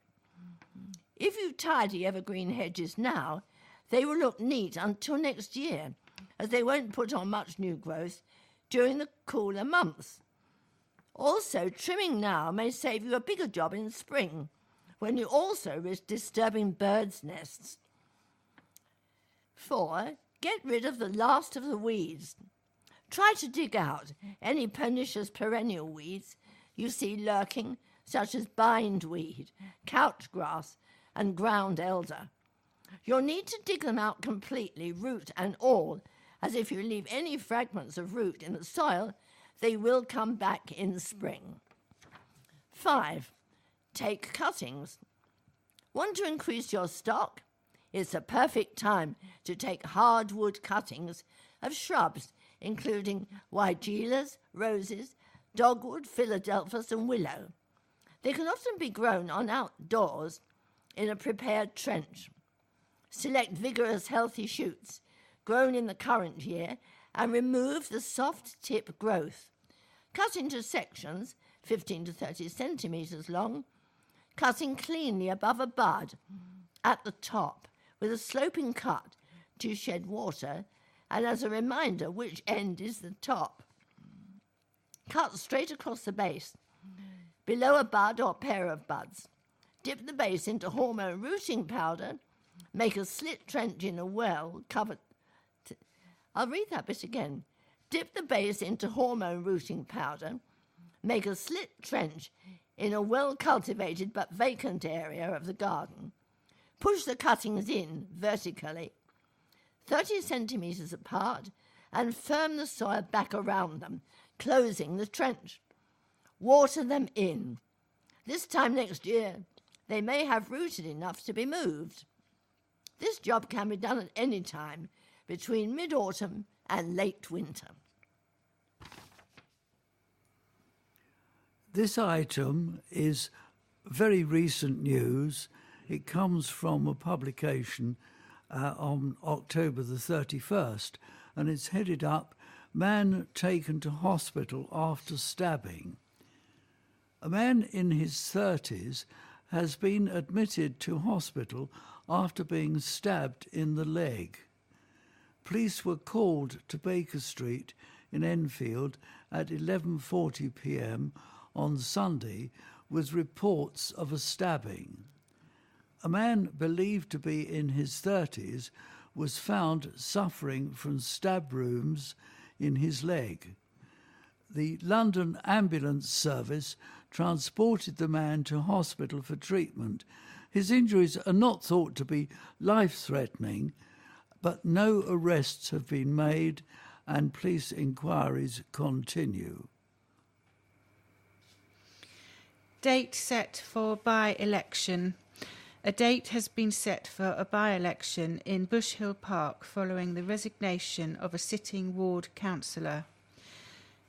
If you tidy evergreen hedges now, they will look neat until next year, as they won't put on much new growth during the cooler months. Also, trimming now may save you a bigger job in spring, when you also risk disturbing birds' nests. 4. Get rid of the last of the weeds. Try to dig out any pernicious perennial weeds you see lurking, such as bindweed, couch grass, and ground elder. You'll need to dig them out completely, root and all, as if you leave any fragments of root in the soil, they will come back in spring. 5. take cuttings. Want to increase your stock? It's a perfect time to take hardwood cuttings of shrubs, including weigelas, roses, dogwood, philadelphus and willow. They can often be grown on outdoors in a prepared trench. Select vigorous, healthy shoots grown in the current year and remove the soft tip growth. Cut into sections 15 to 30 centimetres long, cutting cleanly above a bud at the top with a sloping cut to shed water and as a reminder which end is the top. Cut straight across the base, below a bud or pair of buds. Dip the base into hormone rooting powder, make a slit trench in a well covered. I'll read that bit again. Dip the base into hormone rooting powder, make a slit trench in a well-cultivated but vacant area of the garden. Push the cuttings in vertically, 30 centimetres apart, and firm the soil back around them, closing the trench. Water them in. This time next year, they may have rooted enough to be moved. This job can be done at any time between mid-autumn and late winter. This item is very recent news. It comes from a publication on October the 31st, and it's headed up, "Man taken to hospital after stabbing." A man in his 30s has been admitted to hospital after being stabbed in the leg. Police were called to Baker Street in Enfield at 11:40 p.m. on Sunday with reports of a stabbing. A man believed to be in his 30s was found suffering from stab wounds in his leg. The London Ambulance Service transported the man to hospital for treatment. His injuries are not thought to be life-threatening, but no arrests have been made and police inquiries continue. Date set for by-election. A date has been set for a by-election in Bush Hill Park following the resignation of a sitting ward councillor.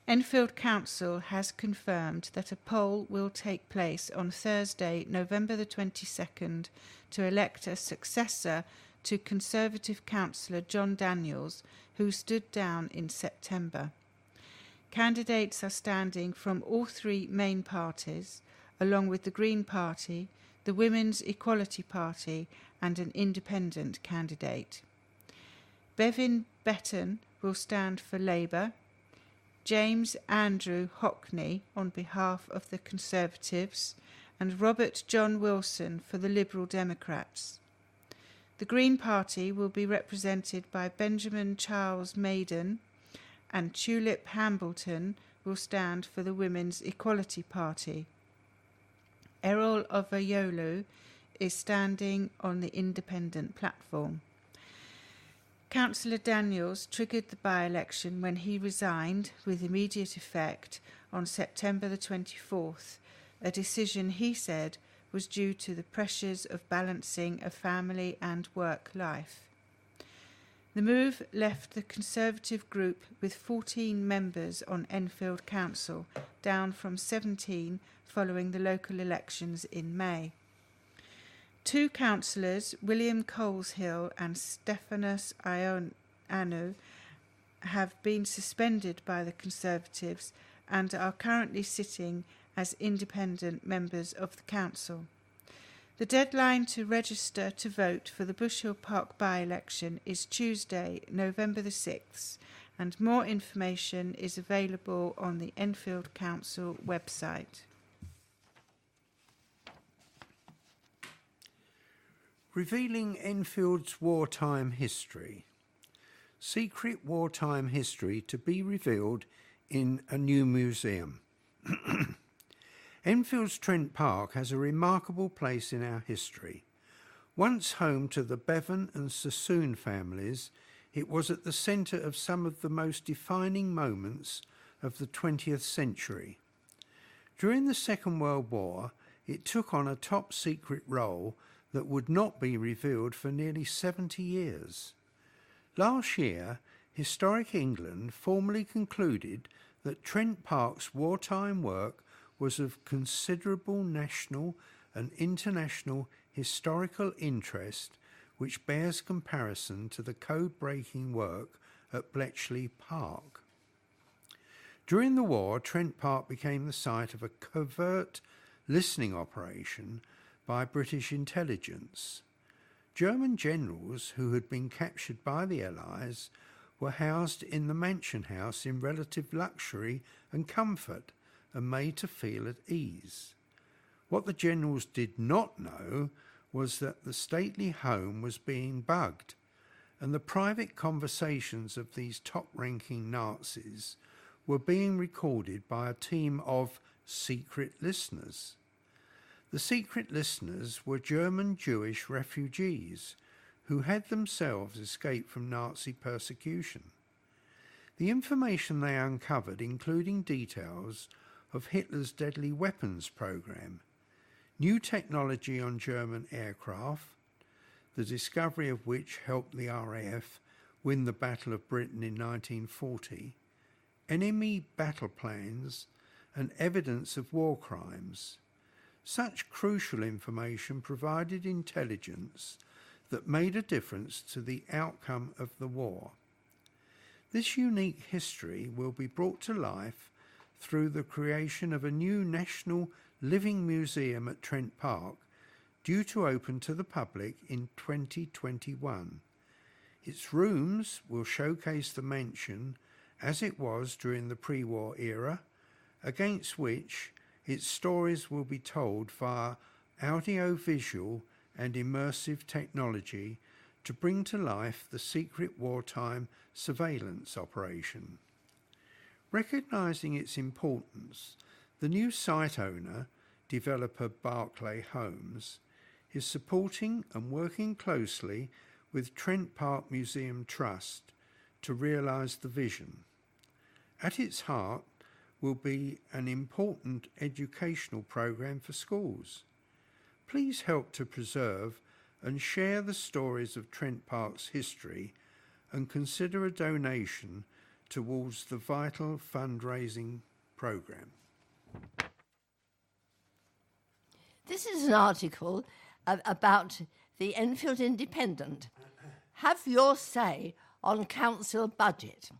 Enfield Council has confirmed that a poll will take place on Thursday, November the 22nd, to elect a successor to Conservative councillor John Daniels, who stood down in September. Candidates are standing from all three main parties, along with the Green Party, the Women's Equality Party and an independent candidate. Bevan Betton will stand for Labour, James Andrew Hockney on behalf of the Conservatives, and Robert John Wilson for the Liberal Democrats. The Green Party will be represented by Benjamin Charles Maiden, and Tulip Hambleton will stand for the Women's Equality Party. Errol Ovayolu is standing on the independent platform. Councillor Daniels triggered the by-election when he resigned with immediate effect on September the 24th, a decision he said was due to the pressures of balancing a family and work life. The move left the Conservative group with 14 members on Enfield Council, down from 17 following the local elections in May. Two councillors, William Coleshill and Stephanus Ioannou, have been suspended by the Conservatives and are currently sitting as independent members of the council. The deadline to register to vote for the Bush Hill Park by-election is Tuesday, November the 6th, and more information is available on the Enfield Council website. Revealing Enfield's wartime history. Secret wartime history to be revealed in a new museum. Enfield's Trent Park has a remarkable place in our history. Once home to the Bevan and Sassoon families, it was at the centre of some of the most defining moments of the 20th century. During the Second World War, it took on a top secret role that would not be revealed for nearly 70 years. Last year, Historic England formally concluded that Trent Park's wartime work was of considerable national and international historical interest, which bears comparison to the code-breaking work at Bletchley Park. During the war, Trent Park became the site of a covert listening operation by British intelligence. German generals who had been captured by the Allies were housed in the mansion house in relative luxury and comfort and made to feel at ease. What the generals did not know was that the stately home was being bugged, and the private conversations of these top-ranking Nazis were being recorded by a team of secret listeners. The secret listeners were German Jewish refugees who had themselves escaped from Nazi persecution. The information they uncovered, including details of Hitler's deadly weapons program, new technology on German aircraft, the discovery of which helped the RAF win the Battle of Britain in 1940, enemy battle plans, and evidence of war crimes. Such crucial information provided intelligence that made a difference to the outcome of the war. This unique history will be brought to life through the creation of a new National Living Museum at Trent Park, due to open to the public in 2021. Its rooms will showcase the mansion as it was during the pre-war era, against which its stories will be told via audio-visual and immersive technology to bring to life the secret wartime surveillance operation. Recognising its importance, the new site owner, developer Barclay Homes, is supporting and working closely with Trent Park Museum Trust to realise the vision. At its heart will be an important educational programme for schools. Please help to preserve and share the stories of Trent Park's history and consider a donation towards the vital fundraising programme. This is an article about the Enfield Independent. Have your say on council budget.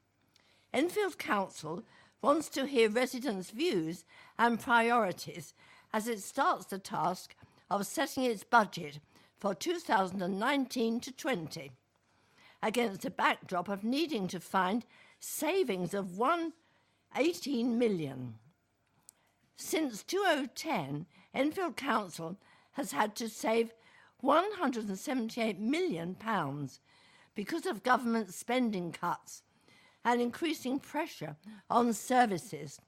Enfield Council wants to hear residents' views and priorities as it starts the task of setting its budget for 2019 to 20, against a backdrop of needing to find savings of £18 million. Since 2010, Enfield Council has had to save £178 million because of government spending cuts and increasing pressure on services.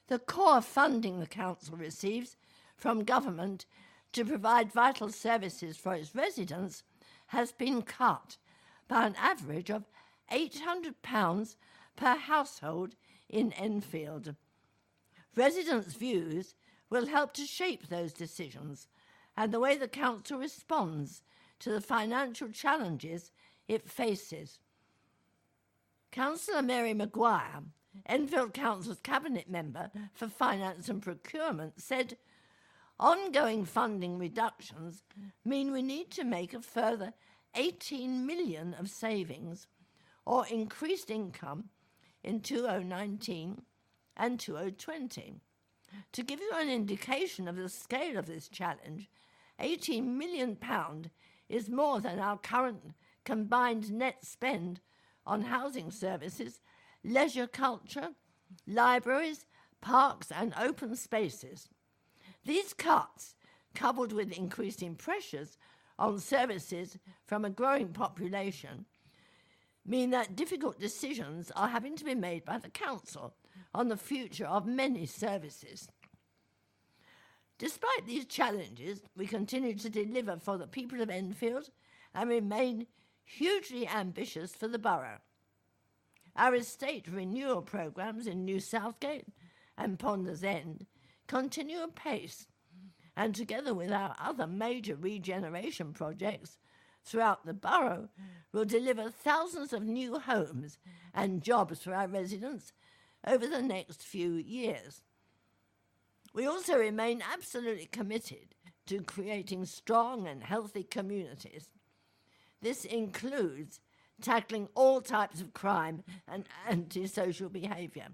The core funding the council receives from government to provide vital services for its residents has been cut by an average of £800 per household in Enfield. Residents' views will help to shape those decisions and the way the council responds to the financial challenges it faces. Councillor Mary Maguire, Enfield Council's cabinet member for finance and procurement, said, "Ongoing funding reductions mean we need to make a further 18 million of savings or increased income in 2019 and 2020. To give you an indication of the scale of this challenge, £18 million is more than our current combined net spend on housing services, leisure culture, libraries, parks and open spaces. These cuts, coupled with increasing pressures on services from a growing population, mean that difficult decisions are having to be made by the council on the future of many services. Despite these challenges, we continue to deliver for the people of Enfield and remain hugely ambitious for the borough. Our estate renewal programmes in New Southgate and Ponders End continue apace, and together with our other major regeneration projects throughout the borough, will deliver thousands of new homes and jobs for our residents over the next few years. We also remain absolutely committed to creating strong and healthy communities. This includes tackling all types of crime and antisocial behaviour,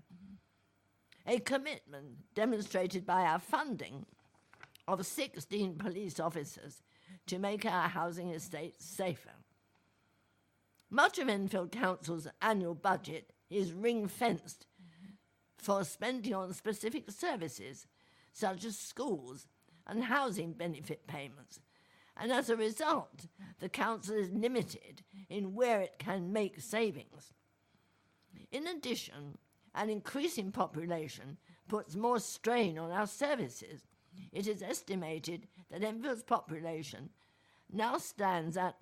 a commitment demonstrated by our funding of 16 police officers to make our housing estates safer. Much of Enfield Council's annual budget is ring-fenced for spending on specific services such as schools and housing benefit payments, and as a result, the council is limited in where it can make savings. In addition, an increasing population puts more strain on our services. It is estimated that Enfield's population now stands at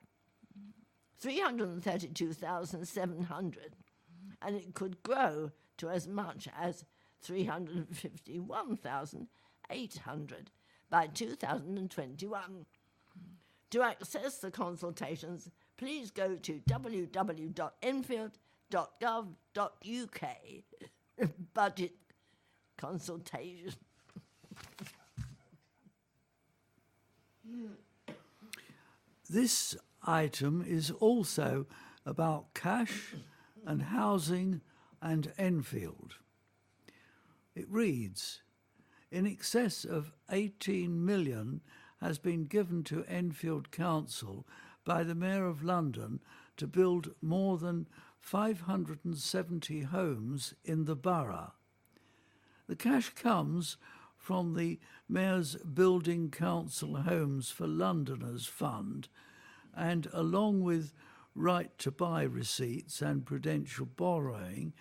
332,700, and it could grow to as much as 351,800 by 2021. To access the consultations, please go to www.enfield.gov.uk. Budget consultation. This item is also about cash and housing and Enfield. It reads, in excess of 18 million has been given to Enfield Council by the Mayor of London to build more than 570 homes in the borough. The cash comes from the Mayor's Building Council Homes for Londoners Fund, and along with right to buy receipts and prudential borrowing,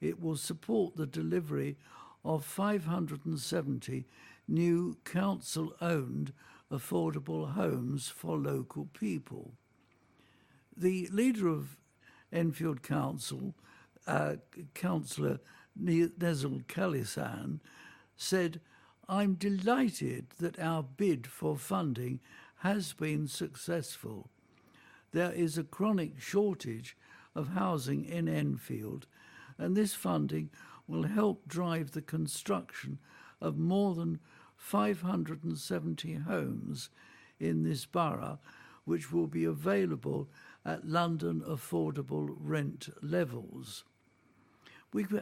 it will support the delivery of 570 new council-owned affordable homes for local people. The leader of Enfield Council, Councillor Nezil Khalisan, said, I'm delighted that our bid for funding has been successful. There is a chronic shortage of housing in Enfield, and this funding will help drive the construction of more than 570 homes in this borough, which will be available at London affordable rent levels. We've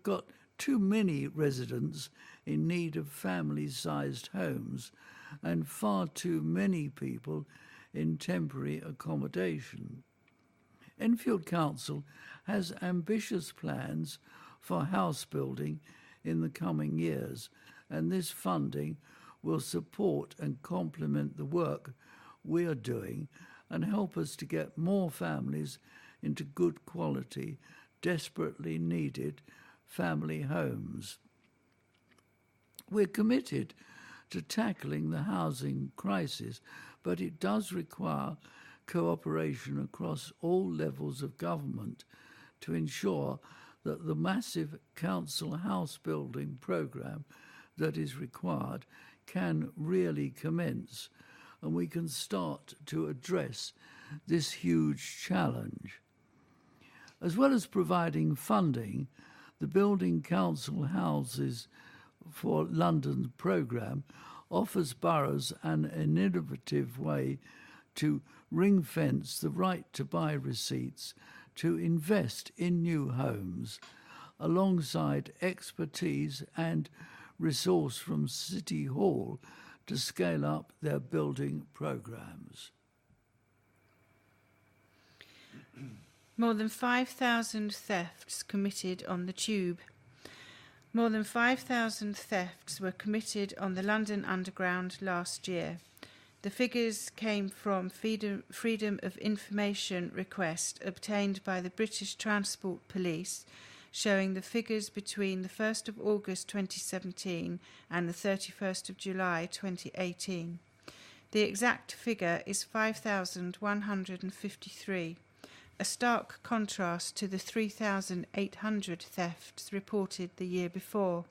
got too many residents in need of family-sized homes and far too many people in temporary accommodation. Enfield Council has ambitious plans for house building in the coming years, and this funding will support and complement the work we are doing and help us to get more families into good quality, desperately needed family homes. We're committed to tackling the housing crisis, but it does require cooperation across all levels of government to ensure that the massive council house building programme that is required can really commence, and we can start to address this huge challenge. As well as providing funding, the Building Council Houses for London programme offers boroughs an innovative way to ring-fence the right to buy receipts to invest in new homes, alongside expertise and resource from City Hall to scale up their building programmes. More than 5,000 thefts committed on the Tube. More than 5,000 thefts were committed on the London Underground last year. The figures came from Freedom of Information request obtained by the British Transport Police, showing the figures between the 1st of August 2017 and the 31st of July 2018. The exact figure is 5,153, a stark contrast to the 3,800 thefts reported the year before.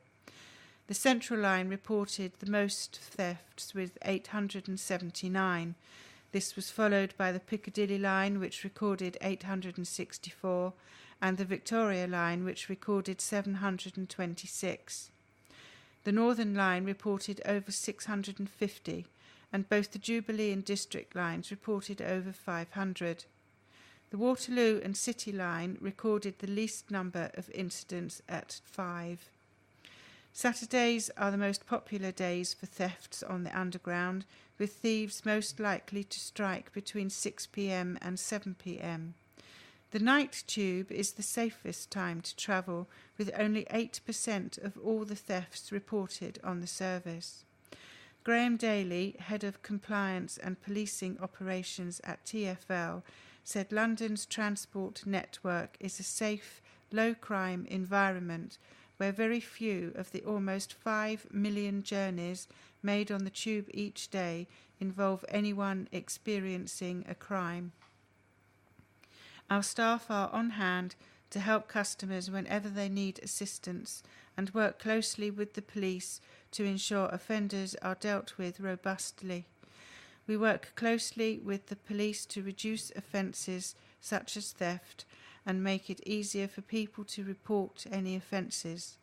The Central Line reported the most thefts with 879. This was followed by the Piccadilly Line, which recorded 864, and the Victoria Line, which recorded 726. The Northern Line reported over 650, and both the Jubilee and District Lines reported over 500. The Waterloo and City Line recorded the least number of incidents at 5. Saturdays are the most popular days for thefts on the Underground, with thieves most likely to strike between 6 p.m. and 7 p.m. The night tube is the safest time to travel, with only 8% of all the thefts reported on the service. Graham Daly, Head of Compliance and Policing Operations at TfL, said London's transport network is a safe, low-crime environment where very few of the almost 5 million journeys made on the tube each day involve anyone experiencing a crime. Our staff are on hand to help customers whenever they need assistance and work closely with the police to ensure offenders are dealt with robustly. We work closely with the police to reduce offences such as theft and make it easier for people to report any offences.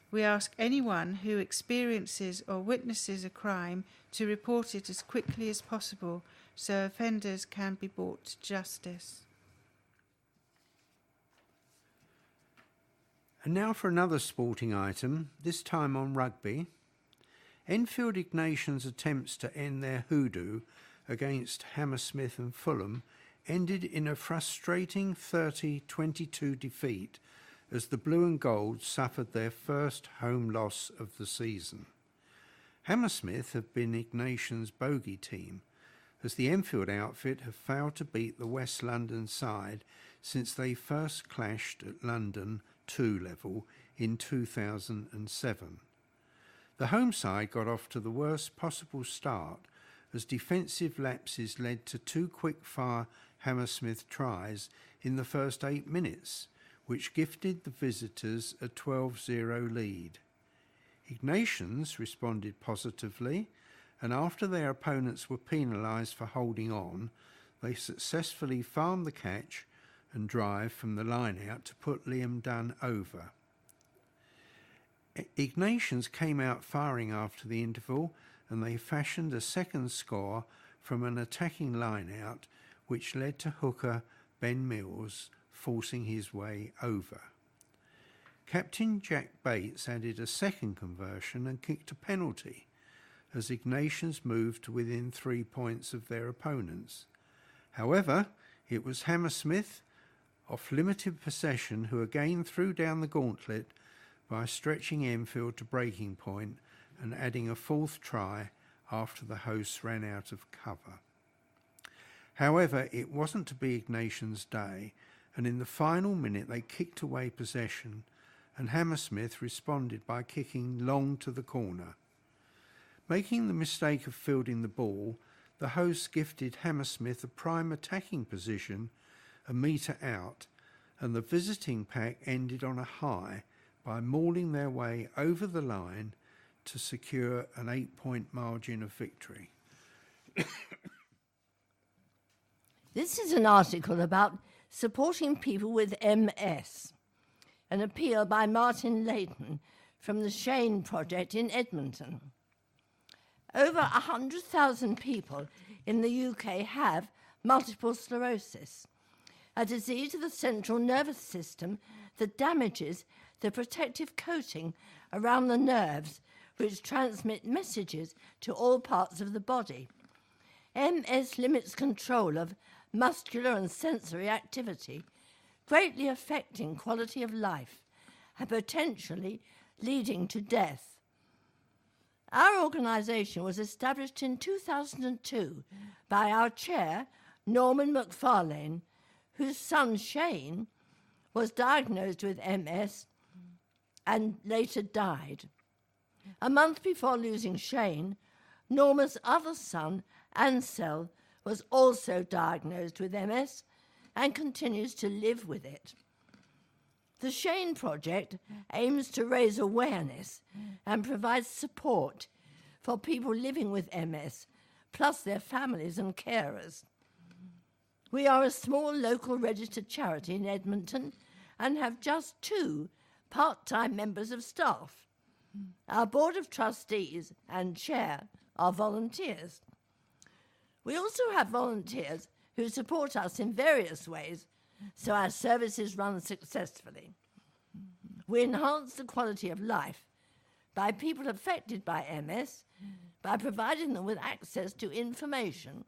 We ask anyone who experiences or witnesses a crime to report it as quickly as possible so offenders can be brought to justice. And now for another sporting item, this time on rugby. Enfield Ignation's attempts to end their hoodoo against Hammersmith and Fulham ended in a frustrating 30-22 defeat as the Blue and Gold suffered their first home loss of the season. Hammersmith have been Ignation's bogey team, as the Enfield outfit have failed to beat the West London side since they first clashed at London 2 level in 2007. The home side got off to the worst possible start as defensive lapses led to 2 quick-fire Hammersmith tries in the first 8 minutes, which gifted the visitors a 12-0 lead. Ignatians responded positively, and after their opponents were penalised for holding on, they successfully farmed the catch and drive from the line-out to put Liam Dunn over. Ignatians came out firing after the interval, and they fashioned a second score from an attacking line-out, which led to hooker Ben Mills forcing his way over. Captain Jack Bates added a second conversion and kicked a penalty, as Ignatians moved to within 3 points of their opponents. However, it was Hammersmith, off limited possession, who again threw down the gauntlet by stretching Enfield to breaking point and adding a 4th try after the hosts ran out of cover. However, it wasn't to be Ignatians' day, and in the final minute they kicked away possession, and Hammersmith responded by kicking long to the corner. Making the mistake of fielding the ball, the hosts gifted Hammersmith a prime attacking position a metre out, and the visiting pack ended on a high by mauling their way over the line to secure an 8-point margin of victory. This is an article about supporting people with MS, an appeal by Martin Layton from the Shane Project in Edmonton. Over 100,000 people in the UK have multiple sclerosis, a disease of the central nervous system that damages the protective coating around the nerves which transmit messages to all parts of the body. MS limits control of muscular and sensory activity, greatly affecting quality of life and potentially leading to death. Our organisation was established in 2002 by our chair, Norman McFarlane, whose son Shane was diagnosed with MS and later died. A month before losing Shane, Norma's other son, Ansel, was also diagnosed with MS and continues to live with it. The Shane project aims to raise awareness and provide support for people living with MS, plus their families and carers. We are a small local registered charity in Edmonton and have just 2 part-time members of staff. Our board of trustees and chair are volunteers. We also have volunteers who support us in various ways, so our services run successfully. We enhance the quality of life by people affected by MS by providing them with access to information,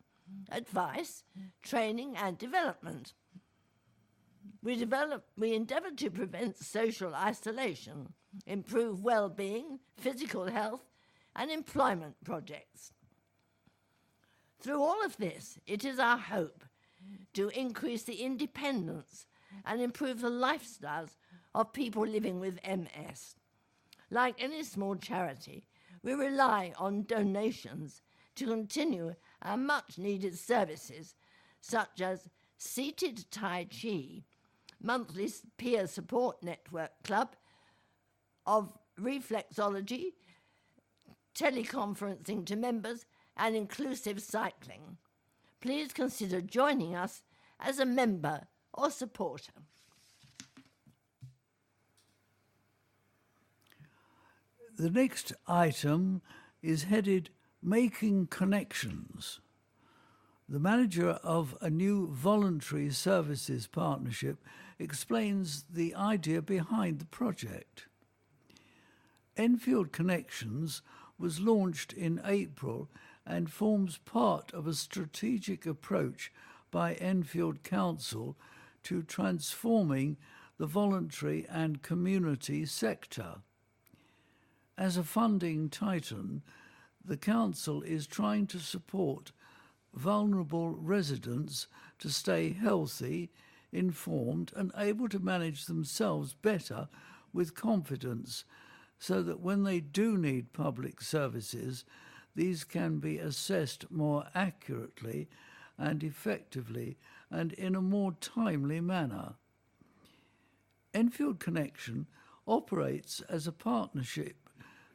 advice, training and development. We endeavour to prevent social isolation, improve well-being, physical health and employment projects. Through all of this, it is our hope to increase the independence and improve the lifestyles of people living with MS. Like any small charity, we rely on donations to continue our much-needed services, such as Seated Tai Chi, monthly peer support network club of reflexology, teleconferencing to members, and inclusive cycling. Please consider joining us as a member or supporter. The next item is headed Making Connections. The manager of a new voluntary services partnership explains the idea behind the project. Enfield Connections was launched in April and forms part of a strategic approach by Enfield Council to transforming the voluntary and community sector. As a funding titan, the Council is trying to support vulnerable residents to stay healthy, informed and able to manage themselves better with confidence, so that when they do need public services, these can be assessed more accurately and effectively and in a more timely manner. Enfield Connection operates as a partnership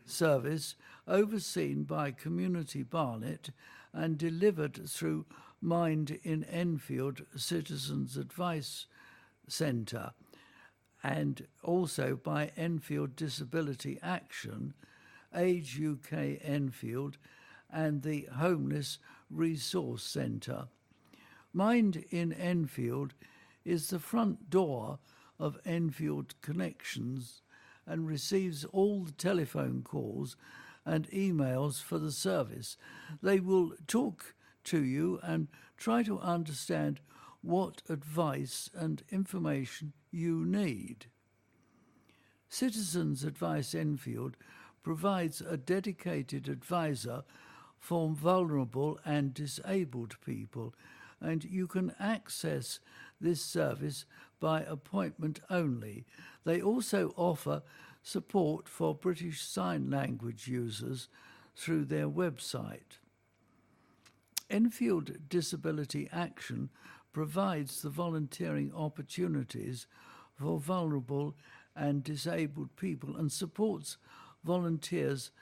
service overseen by Community Barnet and delivered through Mind in Enfield Citizens Advice Centre and also by Enfield Disability Action, Age UK Enfield and the Homeless Resource Centre. Mind in Enfield is the front door of Enfield Connections and receives all the telephone calls and emails for the service. They will talk to you and try to understand what advice and information you need. Citizens Advice Enfield provides a dedicated advisor for vulnerable and disabled people, and you can access this service by appointment only. They also offer support for British Sign Language users through their website. Enfield Disability Action provides the volunteering opportunities for vulnerable and disabled people and supports volunteers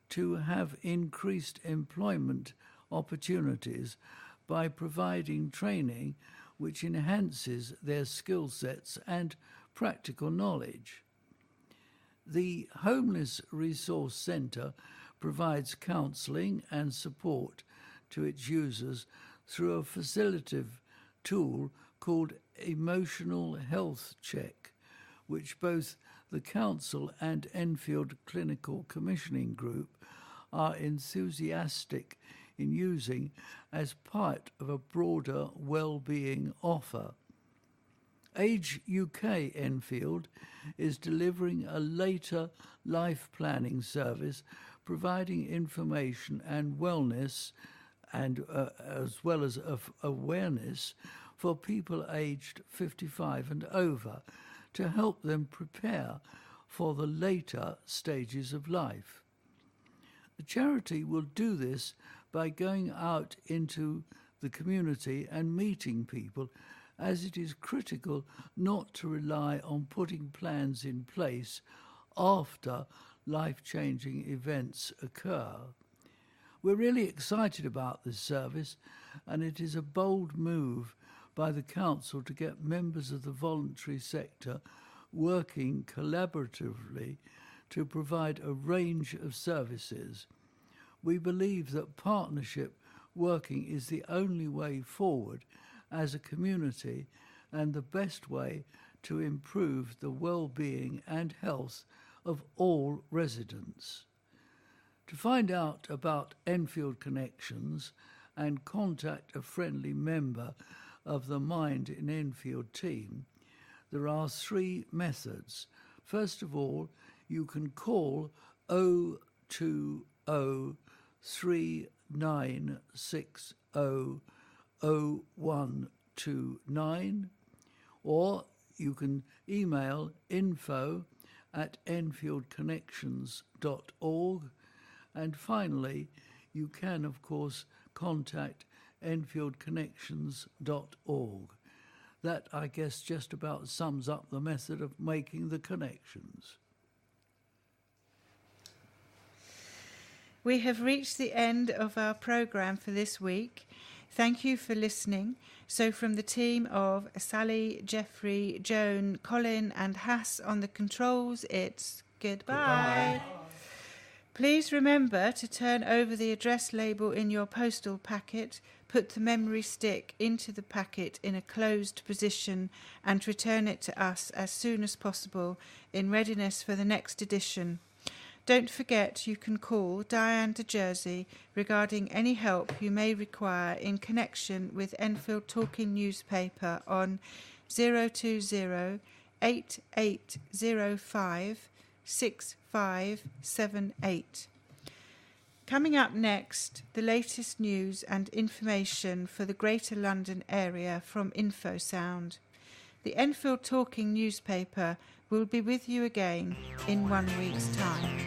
to have increased employment opportunities by providing training which enhances their skill sets and practical knowledge. The Homeless Resource Centre provides counselling and support to its users through a facilitative tool called Emotional Health Check, which both the Council and Enfield Clinical Commissioning Group are enthusiastic in using as part of a broader well-being offer. Age UK Enfield is delivering a later life planning service providing information and wellness and as well as awareness for people aged 55 and over to help them prepare for the later stages of life. The charity will do this by going out into the community and meeting people as it is critical not to rely on putting plans in place after life-changing events occur. We're really excited about this service, and it is a bold move by the Council to get members of the voluntary sector working collaboratively to provide a range of services. We believe that partnership working is the only way forward as a community and the best way to improve the well-being and health of all residents. To find out about Enfield Connections and contact a friendly member of the Mind in Enfield team, there are 3 methods. First of all, you can call 020 3960 0129, or you can email info@enfieldconnections.org, and finally you can of course contact enfieldconnections.org. That, I guess, just about sums up the method of making the connections. We have reached the end of our programme for this week. Thank you for listening. So from the team of Sally, Geoffrey, Joan, Colin and Hass on the controls, it's goodbye. Please remember to turn over the address label in your postal packet, put the memory stick into the packet in a closed position and return it to us as soon as possible in readiness for the next edition. Don't forget you can call Diane de Jersey regarding any help you may require in connection with Enfield Talking Newspaper on 020 8805 6578. Coming up next, the latest news and information for the Greater London area from InfoSound. The Enfield Talking Newspaper will be with you again in 1 week's time.